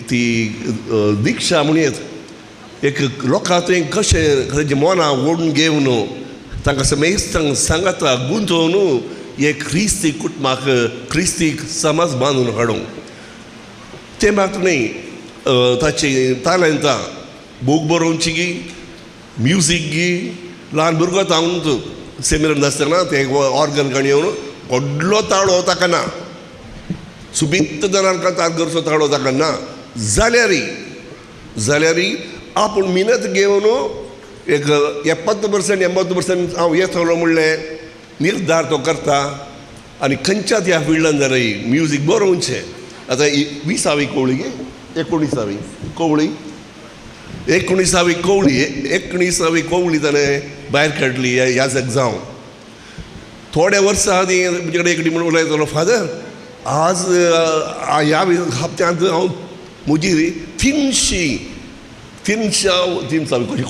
[SPEAKER 7] ती दिक्षा म्हणयत एक लोकां थंय कशें तांचे मनां ओडून घेवन तांकां समेस्तांक सांगाता गुंतोवन हे क्रिस्ती कुटुंबाक क्रिस्तीक समाज बांदून हाडूंक तें मात न्ही ताची तालंतां बूक बरोवची गी म्युजीक गी ल्हान भुरगो तावून सेमिनार आसतना ते ऑर्गन काडून येवन व्हडलो ताळो ताका ना सुबित्त जनांक करचो ताळो ताका ना जाल्यारय आपूण मिनत घेवन एक 70% 80% हांव येतलो म्हणलें निर्धार तो करता आनी खंयच्या त्या फिल्डान जाल्यार म्युजीक बरोवचें आतां 20वी कवळी गे 19वी कवळी 19वी कवळी ताणें भायर काडली ह्या जग जावन थोड्या वर्सां आदी म्हजे कडेन एकडी म्हणून उलयतालो फादर आज ह्या हप्त्यांत हांव म्हजी 300वी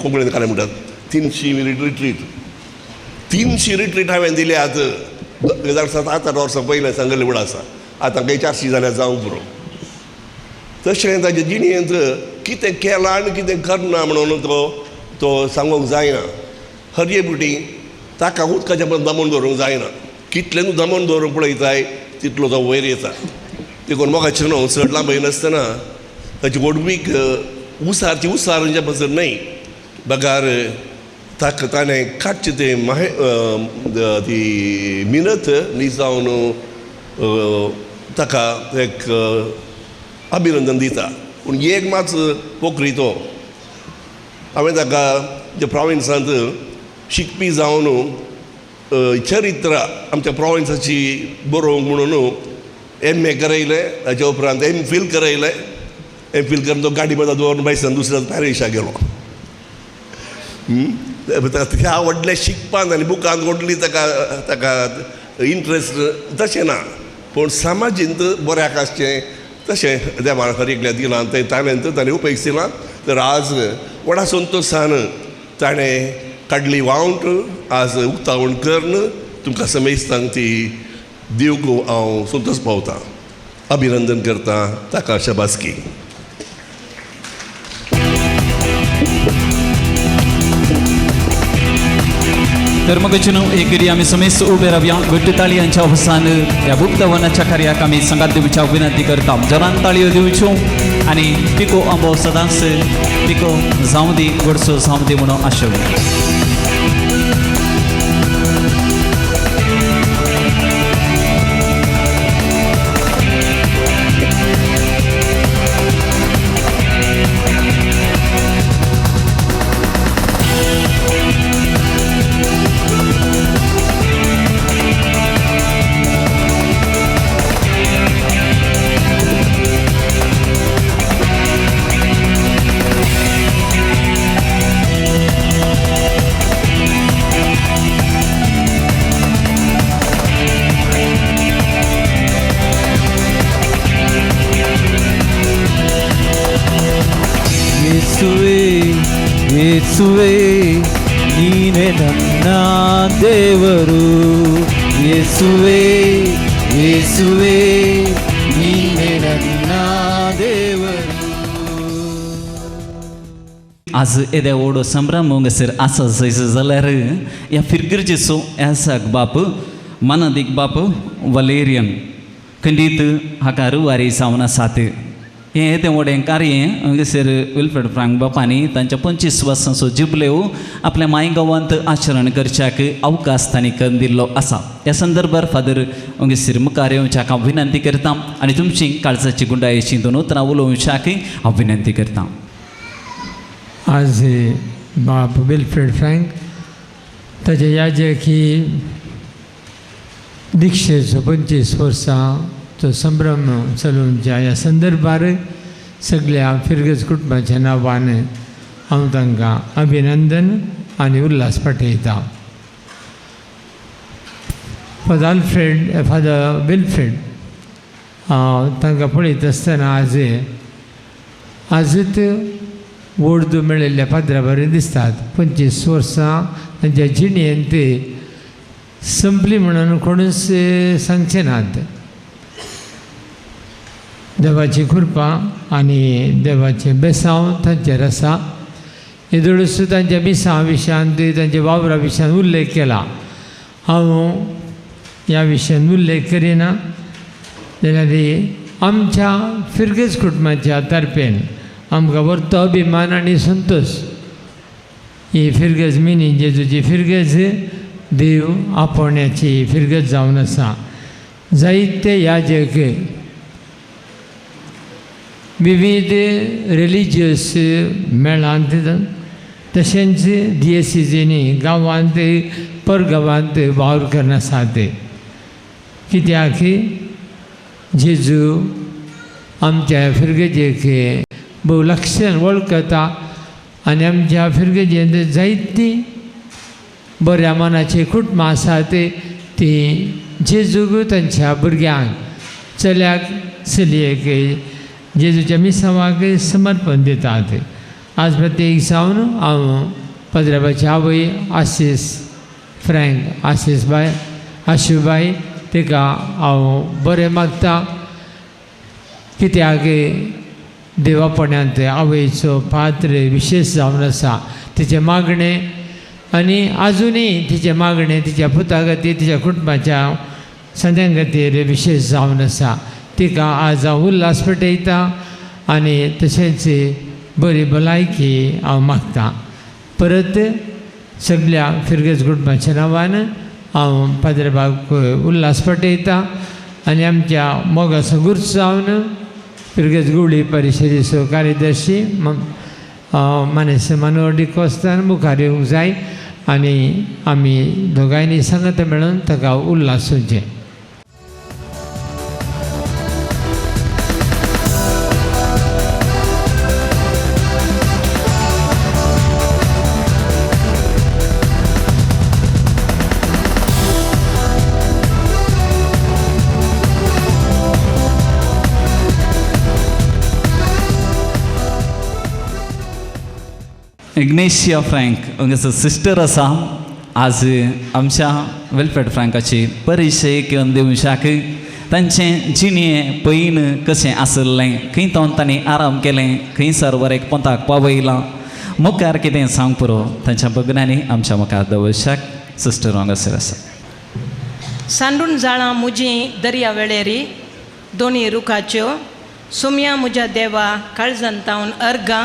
[SPEAKER 7] कोंकणीन कांय म्हणटात 300 रिट्रीट हांवें दिल्यात 2007-8 वर्सां पयलें सांगले म्हूण आसा आतां काही 400 जाल्यार जावं पुरो तशें ताचे जिणेंत कितें केलां आनी कितें करना म्हणून तो सांगूंक जायना हरये बुटी ताका उदकाच्या पण दमन दवरूंक जायना कितले न्हू दमन दवरूंक पळयताय तितलो तो वयर येता देखून म्हाका न्हू चड लांब नासतना ताची ओडवीक उसार म्हणजे पासून न्हय बगार ताका ताणें काडचें तें ती मिनत न्ही जावन ताका एक अभिनंदन दिता पूण एक मात पोखरी तो हांवें ताका जे प्रॉविन्सांत शिकपी जावन चरित्र आमच्या प्रॉविन्साची बरोवंक म्हणून MA करयलें ताच्या उपरांत MPhil करयलें MPhil करून तो गाडी मदां दवरून बायसान दुसऱ्या पॅरिसाक गेलो ह्या व्हडल्या शिकपान आनी बुकांत व्हडली ताका इंट्रस्ट तशें ना पूण समाजींत बऱ्याक आसचें तशें देवान खरें एकल्या दिलां तें ताणें उपेग दिलां तर आज व्हडा संतोशान ताणें काडली वावंट आज उक्तावण करन तुमकां समेस्तांक ती दिवंक हांव संतोश पावतां अभिनंदन करता ताका शाबासकी.
[SPEAKER 1] तर मग एकरी आम्ही समेस्त उभे राहूया. घट्ट ताळयांच्या अवसान या बुक्तवनाच्या कार्याक आम्ही संगात दिवच्या विनंती करता. जरान ताळयो दिवच्यो आणि पिको आंबो सदांच पिको जावं दी गोडसो जावं दी म्हणून आशय.
[SPEAKER 8] ಯೇಸುವೆ ನೀನೆ ನನ್ನ ದೇವರು ಯೇಸುವೆ ಯೇಸುವೆ ನೀನೆ ನನ್ನ ದೇವರು.
[SPEAKER 1] आज येद्या ओढो संभ्रम सर असं जायचं जाल्यार ह्या फिरगिरजेचो ह्यासाक बाप मानदीक बाप वलेरियन खंडीत हाका रुवारी सावन आसात. हें तें व्हडें कार्य हांगासर विल्फ्रेड फ्रांक बापांनी तांच्या 25 वर्सांचो जुबलेव आपल्या मायगांवांत आचरण करच्याक अवकाश तांणी करून दिल्लो आसा. ह्या संदर्भार फादर हांगासर मुखार येवच्याक हांव विनंती करतां आनी तुमची काळजाची गुंडायेची 2 उतरां उलोवच्याक हांव विनंती करतां.
[SPEAKER 9] आज बाप विल्फ्रेड फ्रँक ताचे याजकी दिक्षेचो 25 वर्सांचो संभ्रम चलोवच्या ह्या संदर्भार सगळ्या फिरगज कुटुंबाच्या नांवान हांव तांकां अभिनंदन आनी उल्हास पाठयतां. फादर विल्फ्रेड तांकां पळयत आसतना आजूच वडदो मेळिल्ल्या पाद्रा बरें दिसतात. 25 वर्सां तांच्या जिणेंत संपली म्हणून कोणूच सांगचे नात. देवाची कृपा आनी देवाचें बेसांव तांचेर आसा. येदोळूच तांच्या मिसां विशयांत तांच्या वावरा विशयान उल्लेख केला. हांव ह्या विशयान उल्लेख करिना जाल्यार आमच्या फिरगेज कुटुंबाच्या तर्फेन आमकां व्हरतो अभिमान आनी संतोश. ही फिरगज मिनी जेजूची फिरगज देव आपोवण्याची फिरगज जावन आसा. जायते याजक विविध रिलिजियस मेळांत तशेंच डिएसिजींनी गांवांत परगांवांत वावर करन आसात. कित्याक जेजू आमच्या फिरगजेक भोव लागसाण वळखता आनी आमच्या फिरगजेंत जायतीं बऱ्या मनाची कुटुंबां आसात. ती जेजूक तांच्या भुरग्यांक चल्याक चलयेक जेजूच्या मिसावाक समर्पण दितात. आज प्रत्येक सावन हांव पाद्राबाची आवय आशीश फ्रँक आशीशबाय आशुबाई तिका हांव बरें मागतां. कित्याक देवापणांत आवयचो पात्र विशेश जावन आसा. तिचें मागणें आनी आजुनूय तिचें मागणें तिच्या पुता खातीर तिच्या कुटुंबाच्या सद्यां खातीर विशेश जावन आसा. तिका आज हांव उल्हास पेटयतां आनी तशेंच बरी भलायकी हांव मागतां. परत सगळ्या फिरगज कुटुंबाच्या नांवान हांव पाद्रबाक उल्हास पेटयतां आनी आमच्या मोगाचो गुर्ज जावन फिरगज गुवळी परिशदेचो कार्यदर्शी मानेस मनोहर डिकोस्तान मुखार येवंक जाय आनी आमी दोगांयनी सांगत मेळून ताका उल्हास दिवचें.
[SPEAKER 1] इग्नेशिया फ्रँक हांगासर सिस्टर आसा. आज आमच्या वेलफेअर फ्रँकाची परिचय घेवन दिवशाक तांचें जिणें पयलीं कशें आसलें, खंय तांणी आराम केलें, खंयसर बरें पोंताक पावयलां, मुखार कितें सांग पुरो तांच्या भगनांनी आमच्या मुखार दवरशाक सिस्टर हांगासर आसा.
[SPEAKER 10] सांडून जाळां मुजीं दर्या वेळेरी दोनी रुखाच्यो सुम्या म्हज्या देवा काळजांतावन अर्गां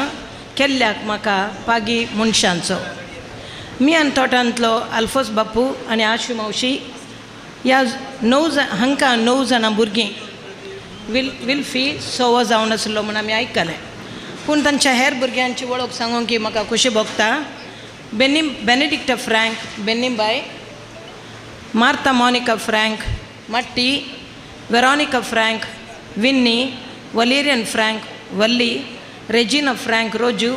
[SPEAKER 10] केल्ल्याक म्हाका पागी मनशांचो. मी आनी तोटांतलो आल्फोस बापू आनी आशू मावशी ह्या हांकां 9 जाणां भुरगीं विल्फी सवो जावन आसलो म्हूण आमी आयकलें. पूण तांच्या हेर भुरग्यांची वळख सांगूंक की म्हाका खोशी भोगता. बेनेडिक्ट फ्रँक बेनिबाय, मार्ता मॉनिका फ्रँक मट्टी, Veronica Frank Vinny, Valerian Frank वल्ली, रेजिना फ्रँक रोजू,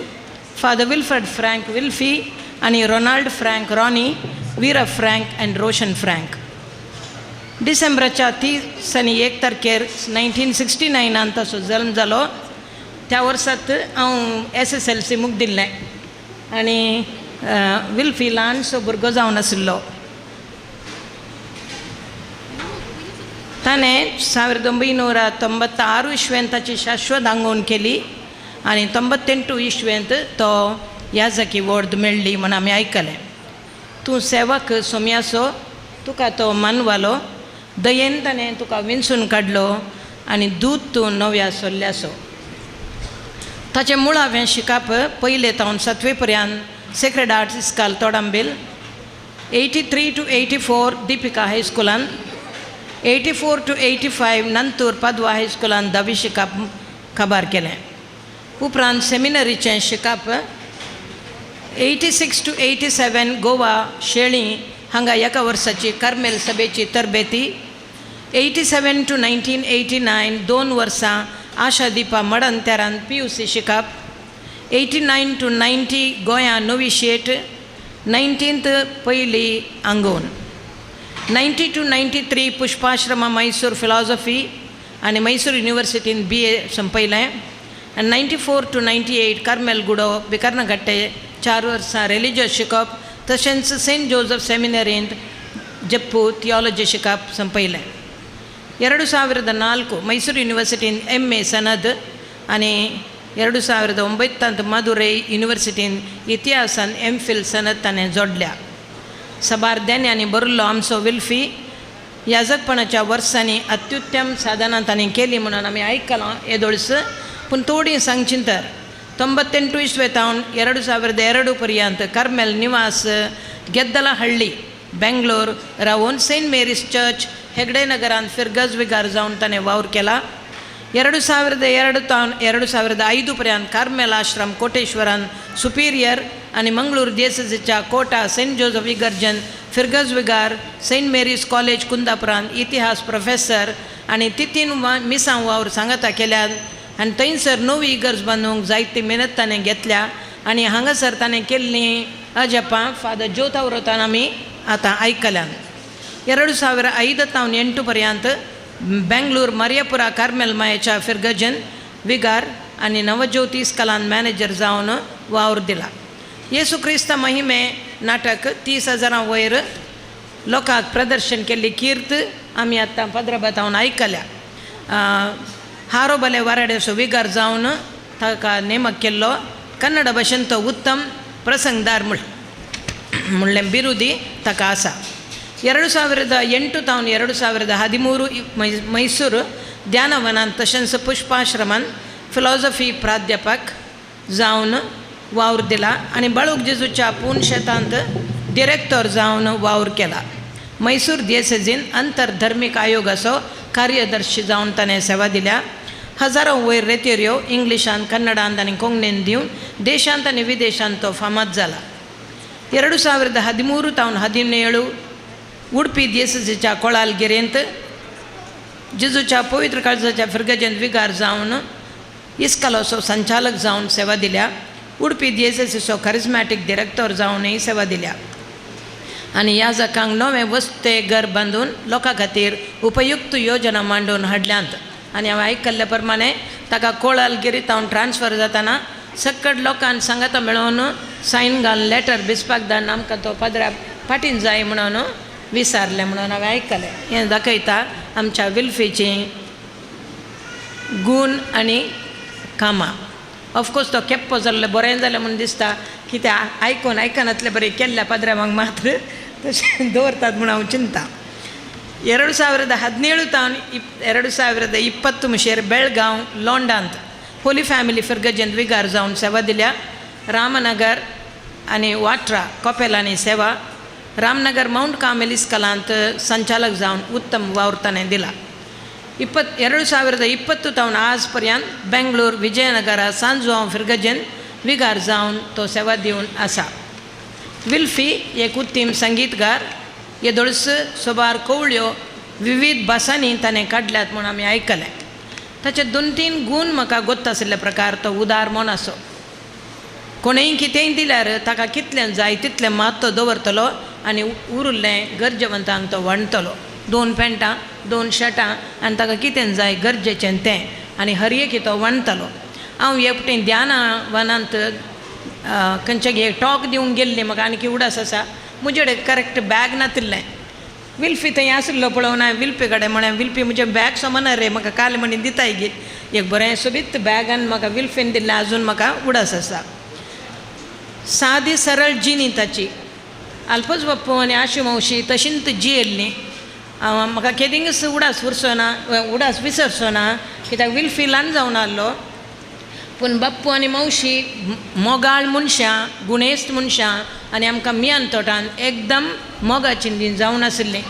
[SPEAKER 10] फादर विल्फ्रेड फ्रँक विल्फी आनी Ronald Frank Ronnie, Vera Frank and Roshan Frank. डिसेंबराच्या 30 आनी 1 तारखेर 1969 ताचो जल्म जालो. त्या वर्सात हांव SSLC मुग्दिल्लें आनी विल्फी ल्हानसो भुरगो जावन आशिल्लो. ताणें 1996 इस्वेंत ताची शाश्वत आंगवण केली आनी 98 इस्वेंत तो याजकी वॉर्ड मेळ्ळी म्हूण आमी आयकलें. तूं सेवक सोम्यासो, तुका तो मानवालो, दयेन ताणें तुका विंचून काडलो आनी दूद तूं नव्या सोल्ल्यासो. ताचें मुळावें शिकप 1 तावन 7वे पर्यंत सेक्रेड आर्ट्स इस्काल तोडांबील, 83 to 84 दिपिका हायस्कुलान, 84 to 85 नंतूर पादवा हायस्कुलान 10वी शिकप काबार केलें. उपरांत सेमिनरीचें शिकप 86 to 87 गोवा शेळी हांगा एका वर्साची कार्मेल सभेची तरबेती, 87 to 1989 2 वर्सां आशा दिपा मडन तेरान PUC शिकप, 89 to 90 गोंया नवी शेट 19th पयली आंगोवन, 90 to 93 पुष्पाश्रमा मैसूर फिलॉसॉफी आनी मैसूर युनिवर्सिटीन BA संपयलें. आनी 94 to 98 कार्मेल गुडो बिकर्नगट्टे 4 वर्सां रिलिजियस शिकप, तशेंच सेंट जोसेफ सेमिनरींत जप्पू थियोलॉजी शिकप संपयलें. 2004 मैसूर युनिवर्सिटीन MA सनद आनी 2009 मदुरೈ युनिवर्सिटीन इतिहासान MPhil सनद ताणें जोडल्या. सबारदेन्यांनी बरलो आमचो विल्फी याजकपणाच्या वर्सांनी अत्युत्तम साधनां ताणें केली म्हणून आमी आयकलां येदोळस. पूण थोडीं सांगची तर 98 इस्वेतावन 2002 पर्यंत कार्मेल निवास गेद्दलहಳ್ಳಿ बेंगलोर रावून सेंट मेरीज चर्च हेगडे नगरांत फिरगज विगार जावन ताणें वावर केला. 2002 तावन 2005 पर्यंत कार्मेल आश्रम कोटेश्वरान सुपिरियर आनी मंगळूर दियेससीच्या कोटा सेंट जोसेफ इगर्जन फिरगज विगार, सेंट मेरीज कॉलेज कुंदापुरान इतिहास प्रोफेसर आनी तितीन मिसां वावर सांगाता केल्यात. आनी थंयसर नवी इगर्ज बांदूंक जायती मेहनत ताणें घेतल्या आनी हांगासर ताणें केल्लीं अजपां फादर ज्योता व्रतान आमी आतां आयकल्यान. 2005 तावन 8 पर्यंत बेंगलोर मरियापुरा कार्मेल मायेच्या फिरगजन विगार आनी नवज्योती इस्कॉलान मॅनेजर जावन वावर दिला. येसू क्रिस्त महिमे नाटक 30,000 वयर लोकांक प्रदर्शन केल्ली कीर्त आमी आतां पद्रबातावन आयकल्या. हारो बले वराडेसो विगार जावन ताका नेमक केल्लो. कन्नड भाशेन तो उत्तम प्रसंगदार म्हणलें बिरुदी ताका आसा. 2008 तावन 2013 मैसूर ध्यानवनांत तशेंच पुष्पाश्रमान फिलॉसॉफी प्राध्यापक जावन वावर दिला आनी बाळूक जेजूच्या पुणशेतांत डिरेक्टर जावन वावर केला. मैसूर दियेसजीन अंतरधर्मीक आयोगाचो कार्यदर्शी जावन ताणें सेवा दिल्या. हजारो वयर रेतेऱ्यो इंग्लिशांत कन्नडांत आनी कोंकणींत दिवन देशांत आनी विदेशांत तो फामाद जाला. 2013 तावन 17 उडपी दियेससीच्या कोळालगिरेंत जेजूच्या पवित्र काळजाच्या फिरगजेंत विगार जावन इस्कॉलाचो संचालक जावन सेवा दिल्या. उडपी दियेससीचो करिस्मॅटीक डिरेक्टर जावनय सेवा दिल्या. आनी ह्या जाकांक नवें वस्ते घर बांदून लोकां खातीर उपयुक्त योजना मांडून हाडल्यांत. आनी हांवें आयकल्ले प्रमाणे ताका कोळालगिरी तावन ट्रान्सफर जाताना सकट लोकांक सांगाता मेळोवन सायन घालून लेटर बिसपाक धाडून आमकां तो पदरा फाटीन जाय म्हणून विचारलें म्हणून हांवें आयकलें. हें दाखयता आमच्या विल्फीची गूण आनी कामां. ऑफकोर्स तो केप्पो जाल्लो बरें जालें म्हणून दिसता, कित्याक आयकनातलें बरें केल्ल्या पदरामाक मात्र तशें दवरतात म्हणून हांव चिंता. 2017 ತಾವನ್ 2020 मुशेर बेळगांव लोंडांत होली फॅमिली फिरगजेंत विगार जावन सेवा दिल्या. रामनगर आनी वाट्रा कोपेलांनी सेवा. रामनगर माउंट कार्मेल इस्कॉलांत संचालक जावन उत्तम वावर ताणें दिला. 2020 तावन आज पर्यंत बेंगलोर विजयनगरा सांत जुआंव फिरगजेंत विगार जावन तो सेवा दिवन आसा. विल्फी एक उत्तीम संगीतगार. येदोळस सोबार कवळ्यो विविध भासांनी ताणें काडल्यात म्हूण आमी आयकलें. ताचे 2-3 गूण म्हाका गोत्त आशिल्ल्या प्रकार तो उदार मन आसो. कोणेंय कितेंय दिल्यार ताका कितलें जाय तितलें मात तो दवरतलो आनी उरिल्लें गरजेवंतांक तो वांडटलो. 2 पॅन्टां 2 शर्टां आनी ताका कितें जाय गरजेचें तें आनी हरयेकी तो वांडटलो. हांव एकटें ध्याना वनांत खंयचे एक टॉक दिवंक गेल्ली. म्हाका आनी उडास आसा. म्हजे कडेन करेक्ट बॅग नातिल्लें. विल्फी थंय आसलो पळोवन हांवें विल्पी कडेन म्हळें, विल्पी म्हजें बॅग समना रे, म्हाका काल म्हणून दिताय गे. एक बरें सोबीत बॅगान म्हाका विल्फीन दिल्लें, आजून म्हाका उडास आसा. सादी सरळ जिणी ताची. आल्पोज बाप्पू आनी आशू मावशी तशींच जियेल्लीं. म्हाका केदींच उडास विसरचो ना, कित्याक विल्फी ल्हान जावन आहलो. पूण बाप्पू आनी मावशी मोगाळ मनशां, गुणेस्त मनशां आनी आमकां मियान तोटान एकदम मोगाचीं जावन आशिल्लीं.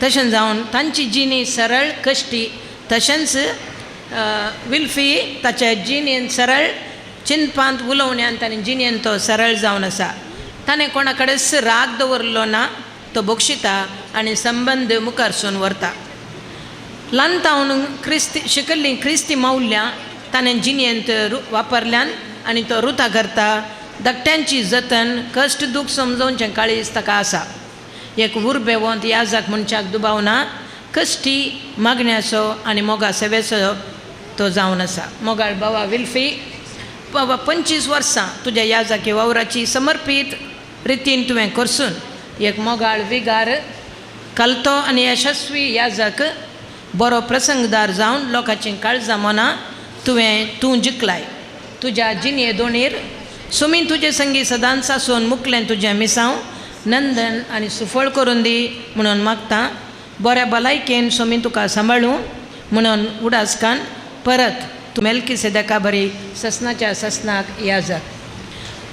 [SPEAKER 10] तशें जावन तांची जिणी सरळ कश्टी. तशेंच विल्फी ताच्या जिणेन सरळ चिंतपांत उलोवण्यांत आनी जिणेन तो सरळ जावन आसा. ताणें कोणा कडेच राग दवरलो ना. तो बक्षिता आनी संबंद मुखारसून व्हरता. ल्हान तावन शिकल्लीं क्रिस्ती मौल्यां ताणें जिणेंत वापरल्यान आनी तो रुता करता. धाकट्यांची जतन, कश्ट दूख समजोवचें काळीज ताका आसा. एक उर्बेवंत याजक मनशाक दुबावना. कश्टी मागण्याचो आनी मोगा सेवेचो तो जावन आसा. मोगाळ बाबा विल्फी, 25 वर्सां तुज्या याजकी वावराची समर्पीत रितीन तुवें करसून एक मोगाळ विगार कलतो आनी यशस्वी याजक बरो प्रसंगदार जावन लोकांची काळजां मनां तूं जिखलाय. तुज्या जिणे दोणेर सुमी तुजे संगी सदांच आसून मुकलें तुजें मिसांव नंदन आनी सुफळ करून दी म्हणून मागता. बऱ्या भलायकेन सुमी तुका सांबाळूं म्हणून उडासकान परत तूं मेल्किसेदेका बरी ससनाच्या ससनाक याजक.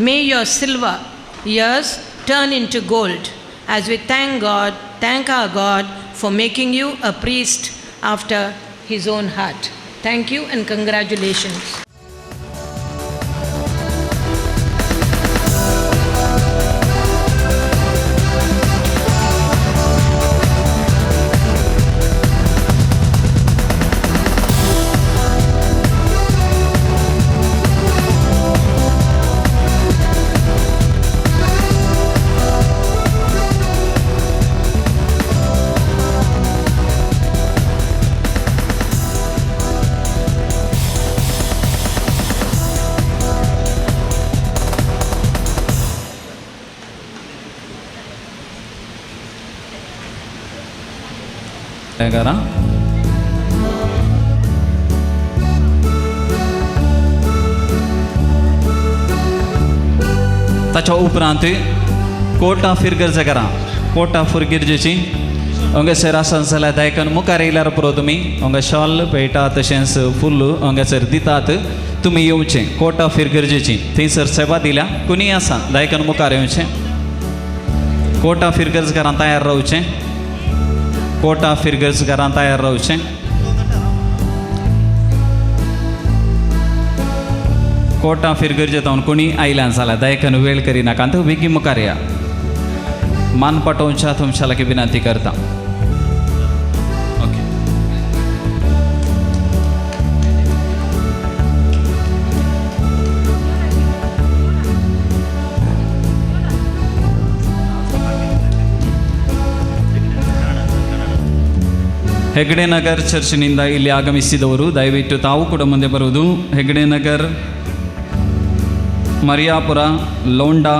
[SPEAKER 10] May your silver years turn into gold as we thank our God for making you a priest after his own heart. Thank you and congratulations.
[SPEAKER 1] करा. ताच्या उपरांत कोटा फिरगर्ज करा. कोटा फिरगिर्जेची हांगासर आसा जाल्यार दायकन मुखार येयल्यार पुरो तुमी. हांगा शॉल पेटा तशेंच फूल हांगासर दितात. तुमी येवचें. कोटा फिरगर्जेची थंयसर सेवा दिल्या. कोणी आसा दायकन मुखार येवचें. कोटा फिरगर्जकारां तयार रावचें. कोटा फिरगर्जकारां तयार रावचें. कोटा फिरगर्जेतावन कोणी आयल्यान जाल्यार दायकन वेळ करिनाका. तो बेगीन मुखार या. मान पटोवच्या तुमच्या लागीं विनंती करता. ओके. ಹೆಗ್ಡೆ ನಗರ್ ಚರ್ಚ್ನಿಂದ ಇಲ್ಲಿ ಆಗಮಿಸಿದವರು ದಯವಿಟ್ಟು ತಾವು ಕೂಡ ಮುಂದೆ ಬರುವುದು. ಹೆಗ್ಡೆ ನಗರ್ ಮರಿಯಾಪುರ, ಲೋಂಡಾ,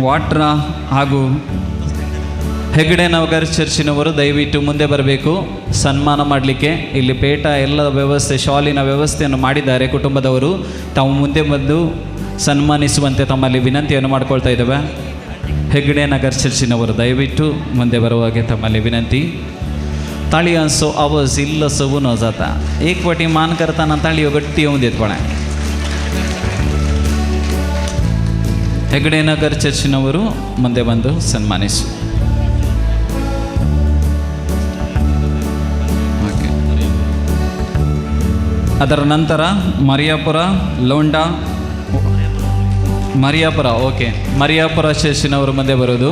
[SPEAKER 1] ವಾಟ್ರಾ ಹಾಗೂ ಹೆಗ್ಡೆ ನಗರ್ ಚರ್ಚಿನವರು ದಯವಿಟ್ಟು ಮುಂದೆ ಬರಬೇಕು ಸನ್ಮಾನ ಮಾಡಲಿಕ್ಕೆ. ಇಲ್ಲಿ ಪೇಟ ಎಲ್ಲ ವ್ಯವಸ್ಥೆ, ಶಾಲಿನ ವ್ಯವಸ್ಥೆಯನ್ನು ಮಾಡಿದ್ದಾರೆ ಕುಟುಂಬದವರು. ತಾವು ಮುಂದೆ ಬಂದು ಸನ್ಮಾನಿಸುವಂತೆ ತಮ್ಮಲ್ಲಿ ವಿನಂತಿಯನ್ನು ಮಾಡ್ಕೊಳ್ತಾ ಇದ್ದೇವೆ. ಹೆಗ್ಡೆ ನಗರ್ ಚರ್ಚಿನವರು ದಯವಿಟ್ಟು ಮುಂದೆ ಬರುವಾಗೆ ತಮ್ಮಲ್ಲಿ विनंती. ताळयांचो आवाज इल्लोसो उणो जाता. एक फावटी मान करताना ताळयो गट्टी येवं देत पळय. ಹೆಗ್ಡೆ ನಗರ್ ಚರ್ಚಿನವರು ಮುಂದೆ ಬಂದು ಸನ್ಮಾನಿಸು. ಅದರ ನಂತರ ಮರಿಯಾಪುರ, ಲೋಂಡಾ, ಮರಿಯಾಪುರ ಮರಿಯಾಪುರ ಚರ್ಚಿನವರು ಮುಂದೆ ಬರೋದು.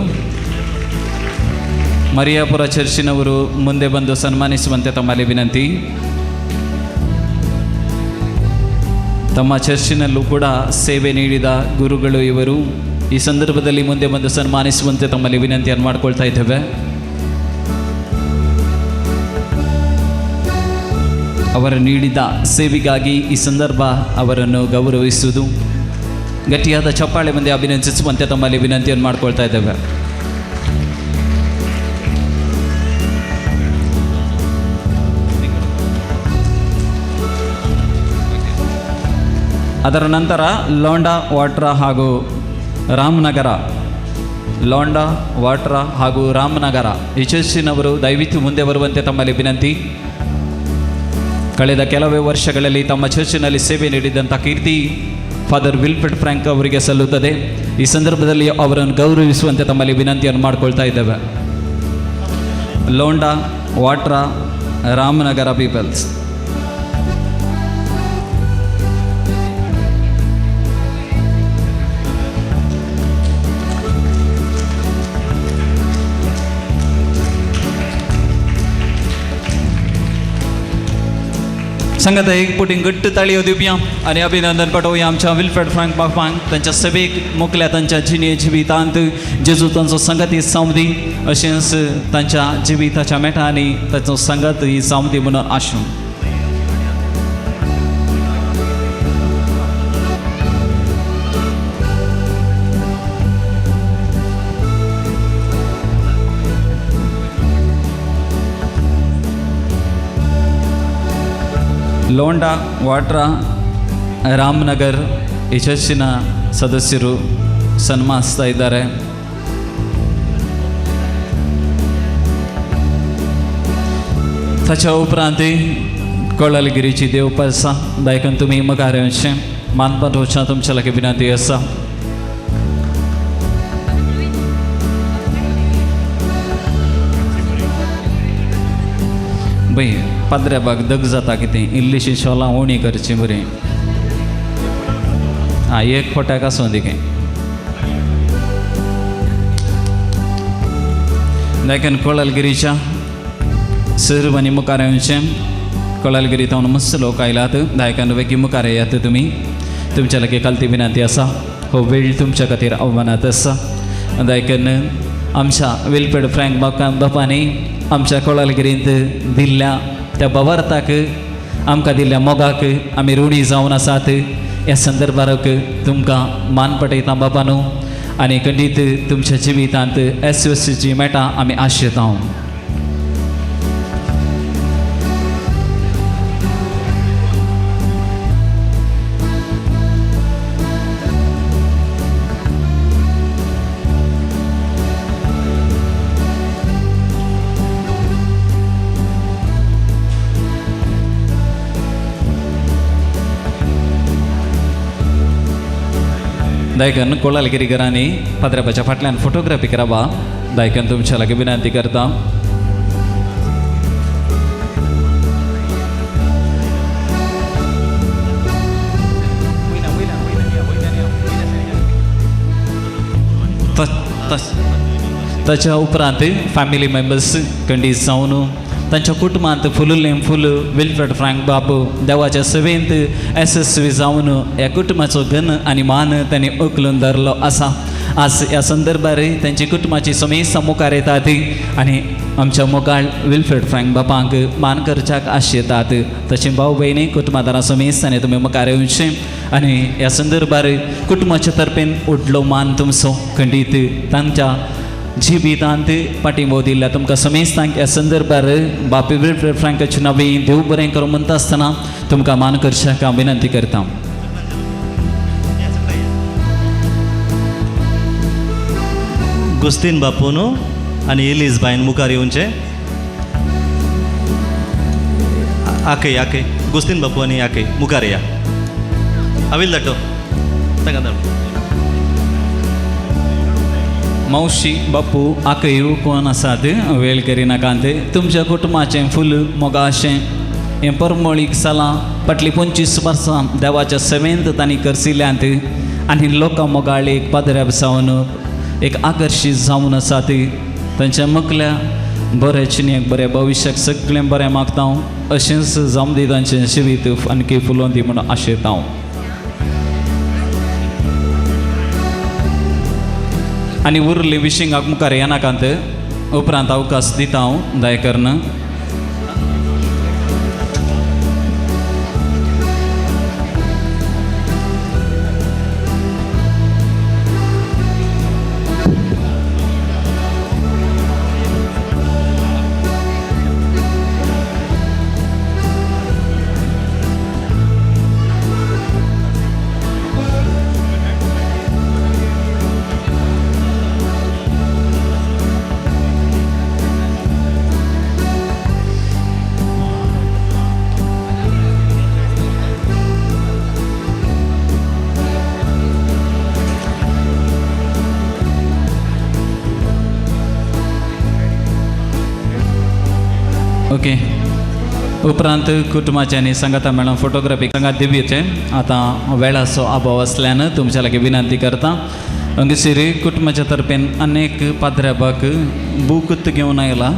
[SPEAKER 1] ಮರಿಯಾಪುರ ಚರ್ಚಿನವರು ಮುಂದೆ ಬಂದು ಸನ್ಮಾನಿಸುವಂತೆ ತಮ್ಮಲ್ಲಿ ವಿನಂತಿ. ತಮ್ಮ ಚರ್ಚಿನಲ್ಲೂ ಕೂಡ ಸೇವೆ ನೀಡಿದ ಗುರುಗಳು ಇವರು. ಈ ಸಂದರ್ಭದಲ್ಲಿ ಮುಂದೆ ಬಂದು ಸನ್ಮಾನಿಸುವಂತೆ ತಮ್ಮಲ್ಲಿ ವಿನಂತಿಯನ್ನು ಮಾಡಿಕೊಳ್ತಾ ಇದ್ದೇವೆ. ಅವರು ನೀಡಿದ ಸೇವೆಗಾಗಿ ಈ ಸಂದರ್ಭ ಅವರನ್ನು ಗೌರವಿಸುವುದು. ಗಟ್ಟಿಯಾದ ಚಪ್ಪಾಳೆ ಮುಂದೆ ಅಭಿನಂದಿಸುವಂತೆ ತಮ್ಮಲ್ಲಿ ವಿನಂತಿಯನ್ನು ಮಾಡಿಕೊಳ್ತಾ ಇದ್ದೇವೆ. ಅದರ ನಂತರ ಲೋಂಡಾ, ವಾಟ್ರಾ ಹಾಗೂ ರಾಮನಗರ, ಲೋಂಡಾ, ವಾಟ್ರಾ ಹಾಗೂ ರಾಮನಗರ ಈ ಚರ್ಚಿನವರು ದಯವಿಟ್ಟು ಮುಂದೆ ಬರುವಂತೆ ತಮ್ಮಲ್ಲಿ ವಿನಂತಿ. ಕಳೆದ ಕೆಲವೇ ವರ್ಷಗಳಲ್ಲಿ ತಮ್ಮ ಚರ್ಚಿನಲ್ಲಿ ಸೇವೆ ನೀಡಿದಂಥ ಕೀರ್ತಿ ಫಾದರ್ ವಿಲ್ಫ್ರೆಡ್ ಫ್ರ್ಯಾಂಕ್ ಅವರಿಗೆ ಸಲ್ಲುತ್ತದೆ. ಈ ಸಂದರ್ಭದಲ್ಲಿ ಅವರನ್ನು ಗೌರವಿಸುವಂತೆ ತಮ್ಮಲ್ಲಿ ವಿನಂತಿಯನ್ನು ಮಾಡಿಕೊಳ್ತಾ ಇದ್ದೇವೆ. ಲೋಂಡಾ, ವಾಟ್ರಾ, ರಾಮನಗರ ಪೀಪಲ್ಸ್. संगत एक पुटीन घट्ट ताळयो दिवया आणि अभिनंदन पाठवूया आमच्या विल्फ्रेड फ्रँक बापांक. त्यांच्या सभेक मुखल्या तांच्या जिणे जिवितांत जेजू तांचो संगत ही सावदी, अशेंच तांच्या जिविताच्या मेठांनी ताचो संगत ही सावदी म्हणून आसूं. ಲೋಂಡಾ, ವಾಟ್ರಾ, ರಾಮನಗರ್ ಈ ಚರ್ಚಿನ ಸದಸ್ಯರು ಸನ್ಮಾನಿಸ್ತಾ ಇದ್ದಾರೆ. ताच्या उपरांत कोळलगिरीची देवपासा दायकन तुमी मुखार येवचें मानपाट वचना तुमच्या लागीं विनंती आसा. बई पाद्र्या बाग दग जाता कितें, इल्लीशी शॉलां उणी करची बरी. एक फोट्याक आसूं दिकें. देखून कोळलगिरीच्या सर्वांनी मुखार येवचें. कोळलगिरींतून मस्त लोक आयलात. दायकान वेगी मुखार येयात तुमी. तुमच्या लागीं कालती विनंती आसा. हो वेळ तुमच्या खातीर आव्हानात आसा. दायकान आमच्या विल्फ्रेड फ्रँक बापांनी आमच्या कोळलगिरींत दिल्ल्या त्या बवार्थाक, आमकां दिल्ल्या मोगाक आमी ऋणी जावन आसात. ह्या संदर्भाक तुमकां मान पटयता बापानो. आनी खंडीत तुमच्या जिवितांत येसुची मेळटा आमी आशेतां. दायकन कोळलगिरीकरांनी पाद्र्यापाच्या फाटल्यान फोटोग्राफी करावा. दायकन तुमच्या लागीं विनंती करता. ताच्या उपरांत फॅमिली मेंबर्स खंडीत जावन तांच्या कुटुंबांत फुल्लें फूल विल्फ्रेड फ्रँक बाबू देवाच्या सेवेंत यशस्वी जावन ह्या कुटुंबाचो घन आनी मान तांणी उखलून धरलो आसा. आज ह्या संदर्भार त्यांची कुटुंबाची समेस्त मुखार येतात आणि आमच्या मोगाळ विल्फ्रेड फ्रँक बापांक मान करच्याक आशेतात तशें भाऊ भयणी कुटुंबादारां समेस्ताने तुमी मुखार येवचें आणि ह्या संदर्भार कुटुंबाच्या तर्फेन उडलो मान तुमचो खंडीत तांच्या जिबितांत पाठिंबो दिला तुमकां समेस्तांक ह्या संदर्भार बापी विल्फ्रेड फ्रँकाच्या नांवे देव बरें करूं म्हणटा आसतना तुमकां मान करच्याक हांव विनंती करता.
[SPEAKER 3] गुस्तीन बापून आणि एलिस बायन मुखार येवचे. आके आके गुस्तीन बापू आणि आके मुखार या. अविल दाटो ताका धाड.
[SPEAKER 1] मावशी बापू आकयू कोण आसात वेळ करिनाकांत तुमच्या कुटुंबाचें फूल मोगाशें हें परमळीक सालां फाटलीं 25 वर्सां देवाच्या सेवेंत तांणी करसिल्यांत आनी लोकां मोगाळ एक पाद्र्या सावन एक आकर्शीत जावन आसात. तांच्या मकल्या बऱ्या चिन्याक बऱ्या भविश्याक सगळें बरें मागता हांव. अशेंच जावं दी तांचें जिवीत आनकी फुलोवन दी म्हणून आशेता हांव. आनी उरली विशींगाक मुखार येनाकांत उपरांत अवकाश दिता हांव दयेकरन. ओके उपरांत कुटुंबाचे आनी संगाता मेळून फोटोग्राफी संगात दिवचे. आतां वेळाचो अभाव आसल्यान तुमच्या लागीं विनंती करता हांगसर कुटुंबाच्या तर्फेन अनेक पाद्र्याबाक बूक घेवन आयला.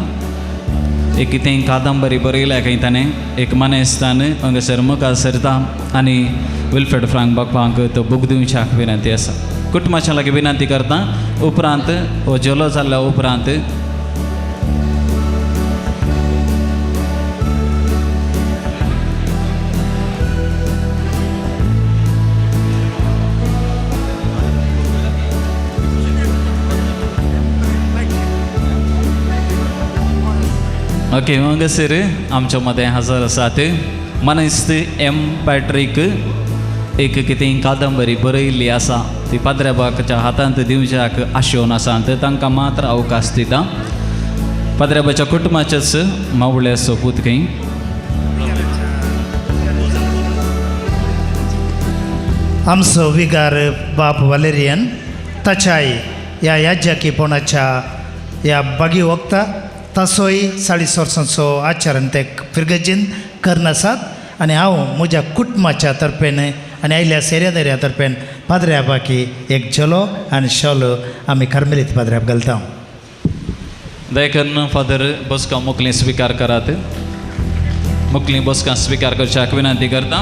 [SPEAKER 1] एक कितें कादंबरी बरयल्या खंय ताणें एक मनेस्तान हांगसर मुखार सरता आनी विल्फ्रेड फ्रँक बापांक तो बूक दिवच्याक विनंती आसा. कुटुंबाच्या लागीं विनंती करता. उपरांत हो जेलो जाल्ल्या उपरांत ओके हांगसर आमच्या मदें हजर आसात मनेस्त एम पॅट्रीक एक कितें कादंबरी बरयल्ली आसा ती पाद्र्याबाच्या हातांत दिवच्याक आशेवन आसात. तांकां मात्र अवकाश दिता. पाद्र्याबाच्या कुटुंबाचेच मावळे सोपूत खंय
[SPEAKER 5] आमचो विगार बाप वलेरियन ताच्याय ह्या याज्ञाकीपणाच्या ह्या बागी वक्ता तसोय 40 वर्सांचो आचरण ते फिरगजीन करनासात. आनी हांव म्हज्या कुटुंबाच्या तर्फेन आनी आयल्या सेरेदाऱ्या तर्फेन पाद्र्या बाकी एक जलो आनी शॉलो आमी कार्मेलीत पाद्र्याक घालता.
[SPEAKER 1] दयेकरन फादर बसका मुखली स्विकार करात. मुखली बसका स्विकार करच्याक विनंती करता.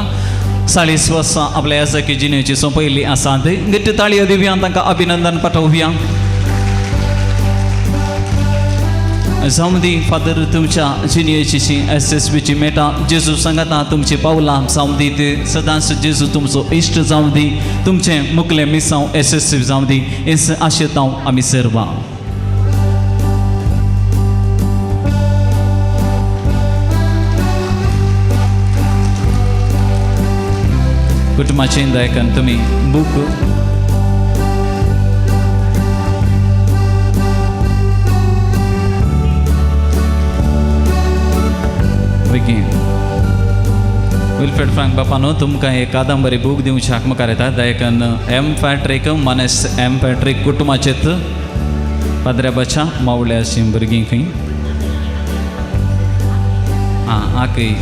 [SPEAKER 1] 40 वर्सां आपल्या याजकी जिणेची सोंपयल्ली आसात. गट्ट ताळयो दिवया तांकां अभिनंदन पाठोवया. जावं दी फादर तुमच्या जिणेची SSBची मेटा जेजू सांगाता तुमची पावलां जावं दीत सदांच जेजू तुमचो इश्ट जावं दी तुमचें मुखलें मिसांव SSB जावं दी हेच आशेतांव आमी सर्वां. कुटुंबाचें दयेकन तुमी बूक विल्फ्रेड फ्रँक बापानो तुमकां एक कादंबरी बूक दिवच्याक मुखार येता. दयेकन एम पॅट्रीक मनेस एम पॅट्रीक कुटुंबाचेत पाद्र्याबाच्या मावळ्या अशीं भुरगीं खंय आकय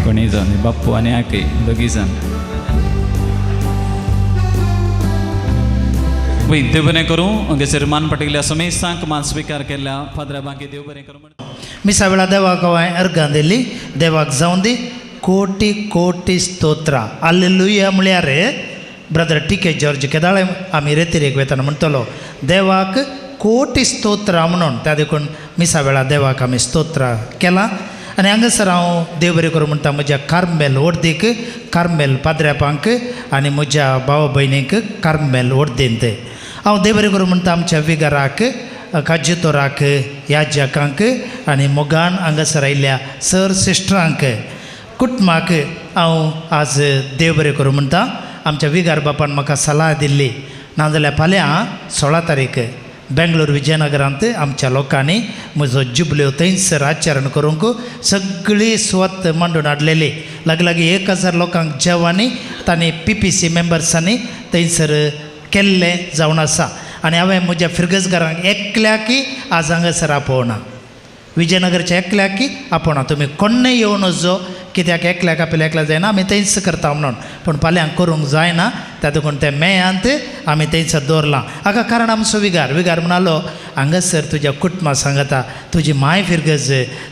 [SPEAKER 1] कोणीय जावन बाप्पू आनी आकय दोगी जाण वय देव बरें करूं. हांगसर मान पटयल्या समेस्तांक मान स्विकार केल्या पाद्र्याबांकी देव बरें करूं.
[SPEAKER 5] मिसा वेळा देवाक हांवें अर्गां दिली. देवाक जावं दी कोटी कोटी स्तोत्रां. हालेलुया म्हळ्यार ब्रदर टी.के. जॉर्ज केदाळे आमी रेतीरेक वेताना म्हणटलो देवाक कोटी स्तोत्र म्हणून त्या देखून मिसा वेळा देवाक आमी स्तोत्र केलां. आनी हांगासर हांव देव बरें करूं म्हणटा म्हज्या कार्मेल वर्देक, कार्मेल पाद्र्यापांक आनी म्हज्या भाव भयणीक कार्मेल वर्देंत हांव देव बरें करूं म्हणटा आमच्या विगाराक, काज्युतोराक, याजकांक आनी मोगान हांगासर आयिल्ल्या सर सिस्टरांक कुटुंबाक हांव आज देव बरें करूं म्हणटा. आमच्या विगार बापान म्हाका सलाह दिल्ली नाजाल्यार फाल्यां 16 तारीख बेंगलोर विजयनगरांत आमच्या लोकांनी म्हजो जुबल्यो थंयसर आचरण करूंक सगळी स्वत मांडून हाडलेली. लागीं 1000 लोकांक जेवणी तांणी PPC मेंबर्सांनी थंयसर केल्लें जावन आसा. आनी हांवें म्हज्या फिरगजगारांक एकल्याकी आज हांगासर आपोवना, विजयनगरच्या एकल्याकी आपोवना. तुमी कोण्णय येवन वचो, कित्याक एकल्याक आपल्या एकल्या जायना, आमी थंयच करता म्हणून. पूण फाल्यां करूंक जायना, त्या देखून ते मेयांत आमी थंयसर दवरलां. हाका कारण आमचो विगार म्हणालो हांगासर तुज्या कुटुंबा सांगता तुजी माय फिरगज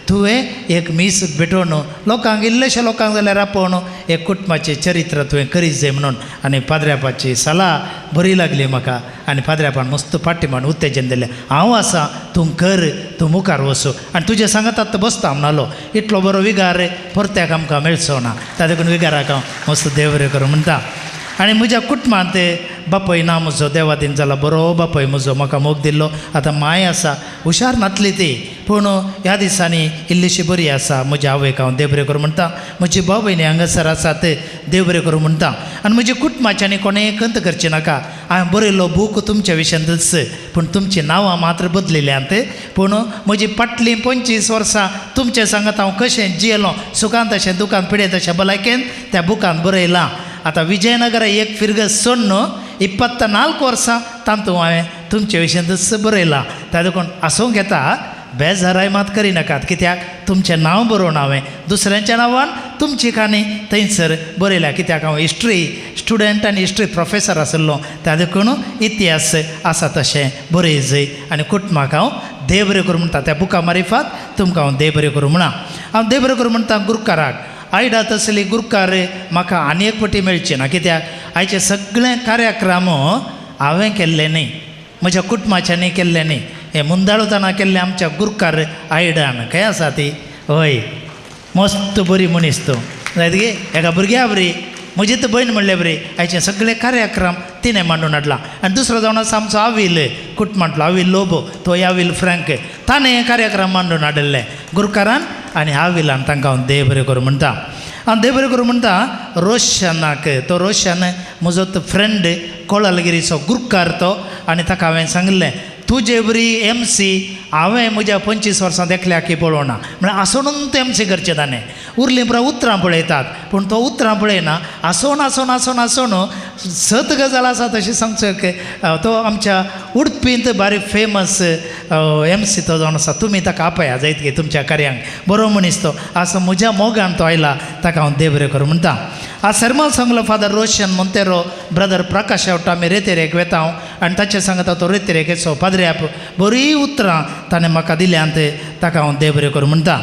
[SPEAKER 5] तुवें एक मीस भेटोवन लोकांक इल्लेशे लोकांक जाल्यार आपोवन एक कुटुंबाचें चरित्र तुवें करीत जाय म्हणून. आनी पाद्र्यापाची सलाह बरी लागली म्हाका आनी पाद्र्यापान मस्त फाटीमान उत्तेजन दिलें. हांव आसा, तूं कर, तूं मुखार वचूं आनी तुजे सांगतात बसता म्हणलो. इतलो बरो विगार परत्याक आमकां मेळचो ना. त्या देखून विगाराक हांव मस्त देव बरें करूं म्हणटा. आनी म्हज्या कुटुंबांत बापय ना म्हजो, देवादीन जाला बरो बापय म्हजो, म्हाका मोग दिल्लो. आतां माय आसा, हुशार नातली ती, पूण ह्या दिसांनी इल्लीशी बरी आसा. म्हज्या आवयक हांव देव बरें करूं म्हणटा. म्हजी भाव भयणी हांगासर आसात, देव बरें करूं म्हणटा. आनी म्हज्या कुटुंबाच्यांनी कोणेंय खंत करची नाका. हांवें बरयलो बूक तुमच्या विशयांतच, पूण तुमचीं नांवां मात्र बदलिल्यांत. पूण म्हजी फाटलीं 25 वर्सां तुमचे सांगत हांव कशें जियेलो, सुखांत अशें दुखांत पिडेत अशें भलायकेन त्या बुकांत बरयलां. आतां विजयनगरा एक फिरगज सोड न्हू, 24 वर्सां तांतू हांवें तुमचे विशयांतच बरयलां. त्या देखून आसूंक येता, बेजाराय मात करिनाकात, कित्याक तुमचें नांव बरोवन हांवें दुसऱ्यांच्या नांवान तुमची काणी थंयसर बरयल्या. कित्याक हांव हिस्ट्री स्टुडंट आनी हिस्ट्री प्रोफेसर आसलो, त्या देखून इतिहास आसा तशें बरयजय. आनी कुटुंबाक हांव देव बरें करूं म्हणटा. त्या बुका मारिफात तुमकां हांव देव बरें करूं म्हणा. हांव देव बरें करूं म्हणटा गुरकाराक. आयडा तसली गुरकार म्हाका आनी एक फावटी मेळची ना, कित्याक आयचे सगळे कार्यक्रम हांवें केल्ले न्ही, म्हज्या कुटुंबाच्यांनी केल्ले न्ही. हे मुंदाळुताना केल्ले आमच्या गुरकार आयडान खंय आसा ती, हय मस्त बरी मनीस तो जायत गे. एका भुरग्या बरी, म्हजी तर भयण म्हणले बरी. आयचे सगळे कार्यक्रम तिणें मांडून हाडला. आनी दुसरो जावन आसा आमचो आवील कुटुंबांतलो, आवील लोबो, तो आवील फ्रँक, ताणें कार्यक्रम मांडून हाडले गुरकारान आनी आविलान. तांकां हांव देव बरें करूं म्हणटा. हांव देव बरें करूं म्हणटा रोशनाक. तो रोशन म्हजो तो फ्रेंड कोळालगिरीचो गुरकार तो. आनी ताका हांवें सांगलें तुजे बरी MC हांवें म्हज्या 25 वर्सां एकल्याकी पळोवना. म्हळ्यार आसोनून तें MC करचें ताणें. उरलीं पुरो उतरां पळयतात, पूण तो उतरां पळयना, आसोन आसोन आसोन आसोन 7 गजाल आसा तशी सांगचो. तो आमच्या उडपींत बारीक फेमस MC तो जावन आसा. तुमी ताका आपया जायत गे तुमच्या कार्यांक. बरो मनीस तो. असो म्हज्या मोगान तो आयला, ताका हांव देव बरें करूं म्हणटा. आज सरमल सांगलो फादर रोशन मोंतेरो, ब्रदर प्रकाश शेवटा आमी रेतेरेक वेता हांव. आनी ताचे सांगता तो रेतेरेकेचो पाद्र्याप बरी उतरां ताणें म्हाका दिल्यांत, ताका हांव देव बरें करूं म्हणटा.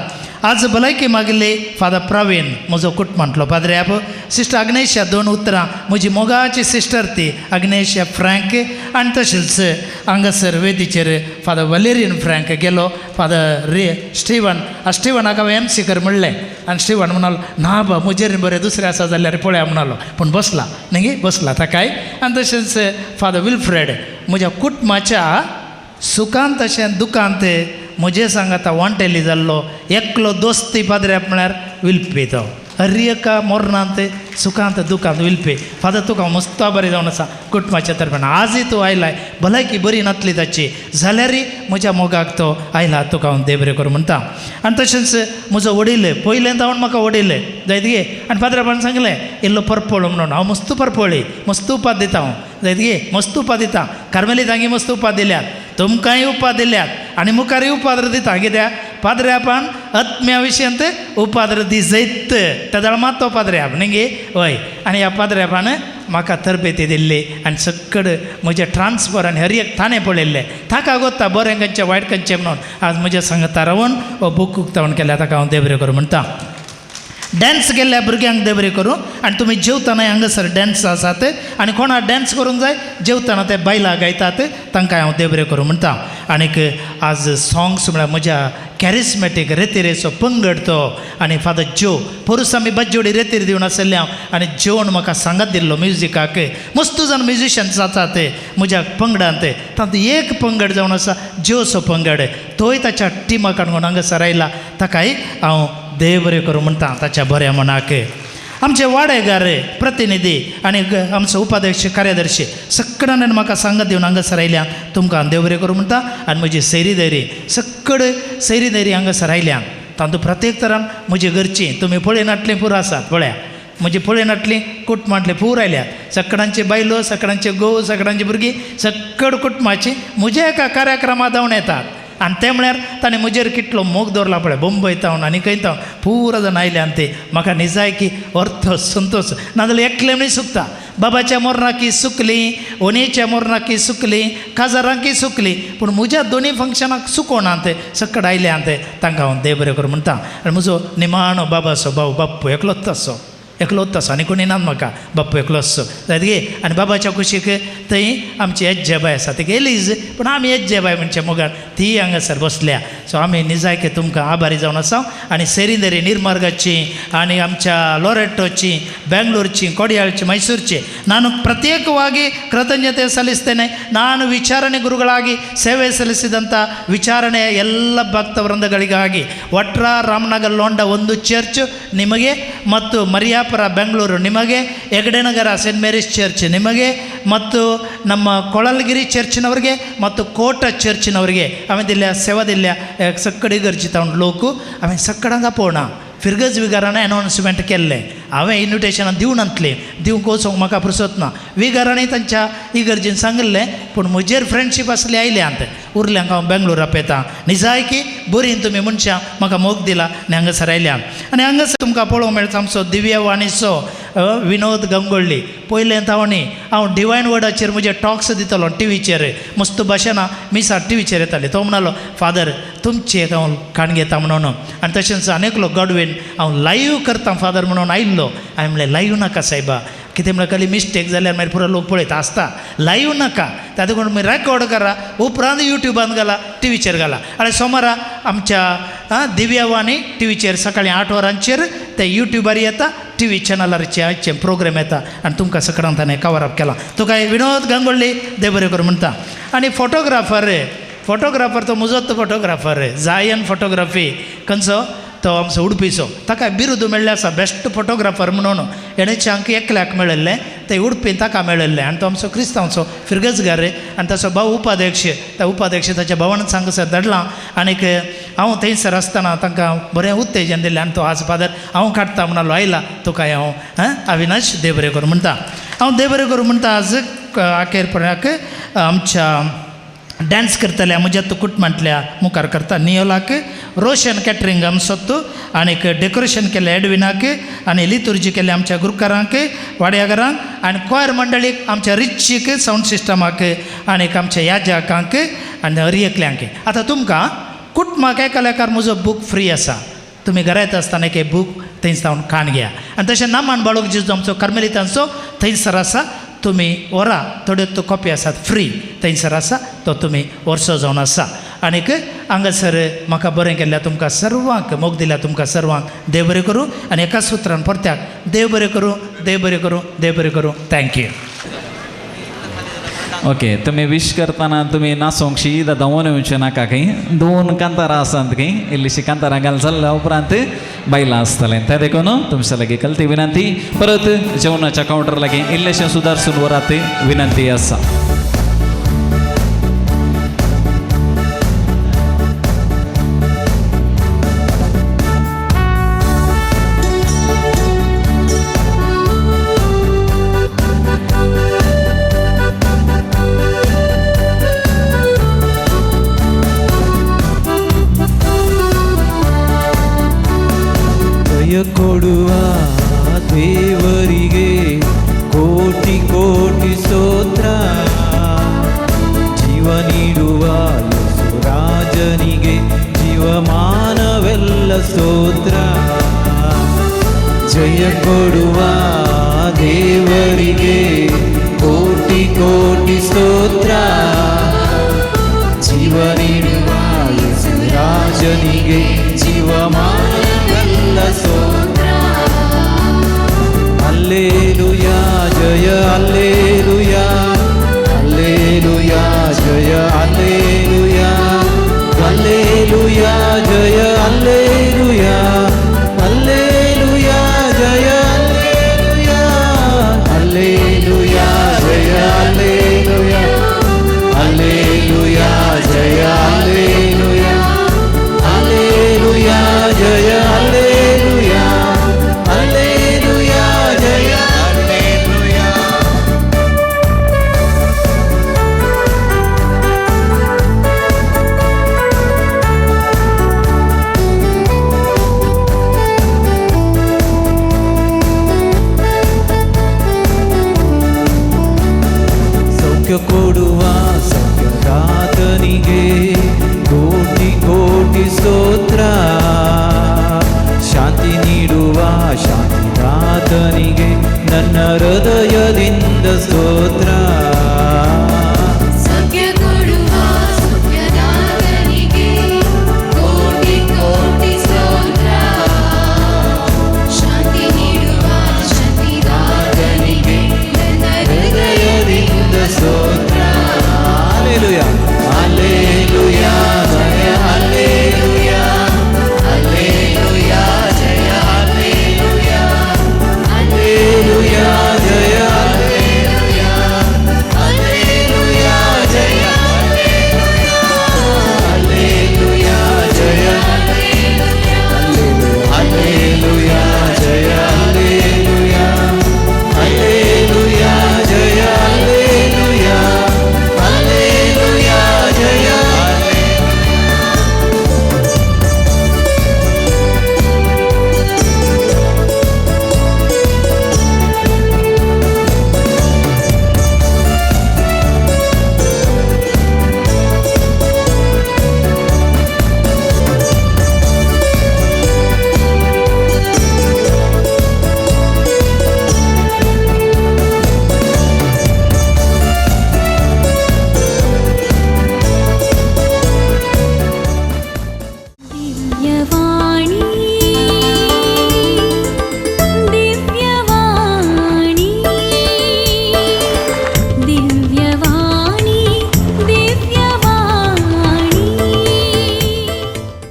[SPEAKER 5] आज भलायकी मागिल्ली फादर प्रवीण म्हजो कुटुंबांतलो पाद्र्याप. सिस्टर अग्नेशा 2 उतरां म्हजी मोगाची सिस्टर ती अग्नेशा फ्रँक. आनी तशेंच हांगासर वेदीचेर फादर वलेरियन फ्रँक गेलो. फादर स्टिवनाक हांवें MC कर म्हणलें आनी स्टिवन म्हणालो ना बा म्हजेर बरें दुसरें आसा जाल्यार पळया म्हणालो. पूण बसला न्ही बसला ताकाय. आनी तशेंच फादर विल्फ्रेड म्हज्या कुटुंबाच्या सुखांत अशें दुखांत म्हजे सांगाता वांटेली जाल्लो एकलो दोस्ती पाद्र्याप म्हळ्यार विल्पी तो. हरियका मोरणांत सुखांत दुखांत विल्पी. फादर तुका मस्त बरें जावन आसा कुटुंबाच्या तर्फान. आजय तूं आयलाय, भलायकी बरी नातली ताची जाल्यारय म्हज्या मोगाक तो आयला, तुका हांव देव बरें करूं म्हणटा. आनी तशेंच म्हजो वडील पयलें जावन म्हाका वडील जायत गे. आनी पाद्र्यापान सांगलें इल्लो परपोळ म्हणून. हांव मस्त परपोळी, मस्त उपाद दिता हांव जायत गे, मस्त उपाद दिता. कार्मेलीतांगी मस्त उपाद दिल्यात, तुमकांय उपाद दिल्यात आनी मुखारय उपाद्र दिता. कित्याक पाद्र्यापान आत्म्या विशयांत उपाद्र दी जैत त्या मात तो पाद्र्याप न्ही गे. हय. आनी ह्या पाद्र्यापान म्हाका तरबेती दिल्ली आनी सक्कड म्हजे ट्रान्सफर आनी हर एक थाने पळयल्ले. ताका गोत्ता बरें खंयचें वायट खंयचें म्हणून. आज म्हज्या सांगता रावन हो बूक उक्तावण केल्या, ताका हांव देव बरें करूं म्हणटा. डॅन्स केल्ल्या भुरग्यांक देव बरें करूं आनी तुमी जेवताना हांगासर डॅन्स आसात आनी कोणा डॅन्स करूंक जाय जेवताना ते बायलां गायतात तांकां हांव देव बरें करूं म्हणटा आनीक आज सॉंग्स म्हळ्यार म्हज्या कॅरिस्मॅटीक रेतीरेचो पंगड तो आनी फादर जो पोरूस आमी बज्जोडी रेतीर दिवन आसले हांव आनी जेवण म्हाका सांगत दिल्लो म्युजिकाक मस्त जाण म्युजिशन्स जातात म्हज्या पंगडांत तातूंत एक पंगड जावन आसा जोसो पंगड तोय ताच्या टिमाक काडून हांगासर आयला ताकाय हांव देव बरें करूं म्हणटा ताच्या बऱ्या मनाक आमचे वाडेकार प्रतिनिधी आनी आमचो उपाध्यक्ष कार्यादर्शी सगळ्यांनी म्हाका सांगत दिवन हांगासर आयल्यान तुमकां देव बरें करूं म्हणटा आनी म्हजी सैरी धैरी सक्कड सैरी धैरी हांगासर आयल्यान तातूंत प्रत्येक तरान म्हजी घरचीं तुमी पळयनातलीं पुरो आसात पळया म्हजी पळयनातलीं कुटुंबांतले पूर आयल्यात सगळ्यांचे बायलो सगळ्यांचे घोव सगळ्यांची भुरगीं सक्कड कुटुंबाची म्हज्या एका कार्यक्रमाक धांवन येतात आनी ते म्हळ्यार ताणें म्हजेर कितलो मोग दवरला पळय मुंबय तावन आनी खंय तावन पुरो जाण आयल्यान ते म्हाका निजायकी अर्थ संतोश नाजाल्यार एकलें म्हणून सुकता बाबाच्या मोरणाकी सुकलीं ओनेच्या मोरणाकी सुकलीं काजारांकी सुकलीं पूण म्हज्या दोनी फंक्शनाक सुकोवनात सक्कड आयल्यात तांकां हांव देव बरें करूं म्हणटा आनी म्हजो निमाणो बाबा असो भाव बाप्पू एकलोच आसा आनी कोणी ना म्हाका बाप्पू एकलो आसो जायत गे आनी बाबाच्या कुशीक थंय आमची एज्जेबाय आसा ती गेलीच पूण आमी एज्जेबाय म्हणचे मोगान ती हांगासर बसल्या सो आमी निजायके तुमकां आभारी जावन आसा आनी सेरींदेरी निर्मार्गाची आनी आमच्या लोरेटोची ಬೆಂಗಳೂರುची ಕೊಡಿಯಾಳ್ची ಮೈಸೂರುची ನಾನು ಪ್ರತ್ಯೇಕವಾಗಿ ಕೃತಜ್ಞತೆ ಸಲ್ಲಿಸ್ತೇನೆ ನಾನು ವಿಚಾರಣೆ ಗುರುಗಳಾಗಿ ಸೇವೆ ಸಲ್ಲಿಸಿದಂಥ ವಿಚಾರಣೆ ಎಲ್ಲ ಭಕ್ತ ವೃಂದಗಳಿಗಾಗಿ ವಟ್ರ ರಾಮನಗರ್ ಲೋಂಡ ಒಂದು ಚರ್ಚ್ ನಿಮಗೆ ಮತ್ತು ಮರಿಯಾಪುರ ಬೆಂಗಳೂರು ನಿಮಗೆ ಹೆಗಡೆನಗರ ಸೇಂಟ್ ಮೇರೀಸ್ ಚರ್ಚ್ ನಿಮಗೆ ಮತ್ತು ನಮ್ಮ ಕೊಳಲ್ಗಿರಿ ಚರ್ಚಿನವರಿಗೆ ಮತ್ತು ಕೋಟ ಚರ್ಚಿನವರಿಗೆ ಆಮೇಲೆ दिल्या सेवा दिल्या सक्कडी गरजी तावन लोक हांवें सक्कडांक पळोवना फिरगज विगारान एनावन्समेंट केल्लें हांवें इन्विटेशनां दिवन आणतलें दिवंक वचोंक म्हाका फुरसत ना विगारांनी तांच्या इगर्जीन सांगलें पूण म्हजेर फ्रेंडशीप आसली आयल्यांत उरल्यांक हांव बेंगलोर आपयतां निजायकी बरीं तुमी मनशां म्हाका मोग दिला आनी हांगासर आयल्यान आनी हांगासर तुमकां पळोवंक मेळटा आमचो दिव्य वाणीचो विनोद गंगोळ्ळी पयलें तावणी हांव डिवायन वर्डाचेर म्हजे टॉक्स दितलो टीव्हीचेर मस्त भाशेना मिसा टीव्हीचेर येताले तो म्हणलो फादर तुमची एक हांव काण घेता म्हणून आनी तशेंच आनीक लोक गॉडवेन हांव लायव्ह करता फादर म्हणून आयिल्लो हांवें म्हणलें लायव्ह नाका सायबा कितें म्हळ्यार खाली मिस्टेक जाल्यार मागीर पुरो लोक पळयता आसता लायव्ह नाका ताका लागून मागीर रेकॉर्ड करा उपरांत युट्यूबान घाला टीव्हीचेर घाला आनी सोमारा आमच्या दिव्यवाणी टीव्हीचेर सकाळीं 8 वरांचेर ते युट्यूबार येता टीव्ही चॅनलारचे प्रोग्राम येता आनी तुमकां सकाळांत ताणें कवर अप केला तुका विनोद गंगोळ्ळी देव बरें करूं म्हणटा आनी फोटोग्राफर तो म्हजोच फोटोग्राफर जायन फोटोग्राफी खंयचो तो आमचो उडपीचो ताका बिरुद मेळ्ळें आसा बेस्ट फोटोग्राफर म्हणून एणेच्यांक एकल्याक मेळिल्लें ते उडपीन ताका मेळिल्लें आनी तो आमचो क्रिस्तांवचो फिरगजगार आनी ताचो भाव उपाध्यक्ष त्या उपाध्यक्ष ताच्या भावान सांगसर धाडलां आनीक हांव थंयसर आसतना तांकां बरें उत्तेजन दिलें आनी तो आज फादर हांव काडटा म्हणलो आयला तुका हांव अविनाश देव बरें करूं म्हणटा हांव देव बरें करूं म्हणटा आज आखेरपणाक आमच्या डॅन्स करतल्या म्हज्या कुटुंबांतल्या मुखार करता नियोलाक रोशन कॅटरिंग आमचो आनीक डेकोरेशन केलें एडविनाक आनी लितुर्जी केले आमच्या गुरुकारांक वाड्याकारांक आनी कॉयर मंडळीक आमच्या रिचीक सावंड सिस्टमाक आनीक आमच्या याजकांक आनी हरियकल्यांक आतां तुमकां कुटुंबाक एका लेखार म्हजो बूक फ्री आसा तुमी घरा येता आसतना एक बूक थंयच जावन काण घेया आनी तशें नामान बाळूक जिजू आमचो कार्मेलितांचो थंयसर आसा तुमी व्हरा थोड्यो कॉपी आसात फ्री थंयसर आसा तो तुमी वर्सो जावन आसा आनीक हांगासर म्हाका बरें केल्ल्या तुमकां सर्वांक मोग दिल्या तुमकां सर्वांक देव बरें करूं आनी एका सुत्रान परत्याक देव बरें करूं देव बरें करूं देव बरें करूं थँक्यू
[SPEAKER 1] ओके तुमी विश करतना तुमी नाचोंक शीद धांवून येवचें नाका खंय 2 कांतारां आसात खंय इल्लीशीं कांतारां घाल जाल्या उपरांत बायलां आसतलें त्या देखून तुमचे लागीं कलती विनंती परत जेवणाच्या कावंटर लागीं इल्लेशें सुदारसून वरात विनंती आसा
[SPEAKER 8] ಕೊಡುವ ದೇವರಿಗೆ ಕೋಟಿ ಕೋಟಿ ಸ್ತೋತ್ರ ಜೀವ ನೀಡುವ ರಾಜನಿಗೆ ಜೀವಮಾನವೆಲ್ಲ ಸ್ತೋತ್ರ ಜಯ ಕೊಡುವ ದೇವರಿಗೆ ಕೋಟಿ ಕೋಟಿ ಸ್ತೋತ್ರ. ಜೀವ ನೀಡುವ ಯೇಸು ರಾಜನಿಗೆ ಜೀವಮಾನವೆಲ್ಲ ಸ್ತೋತ್ರ. ಅಲ್ಲೇಲೂಯ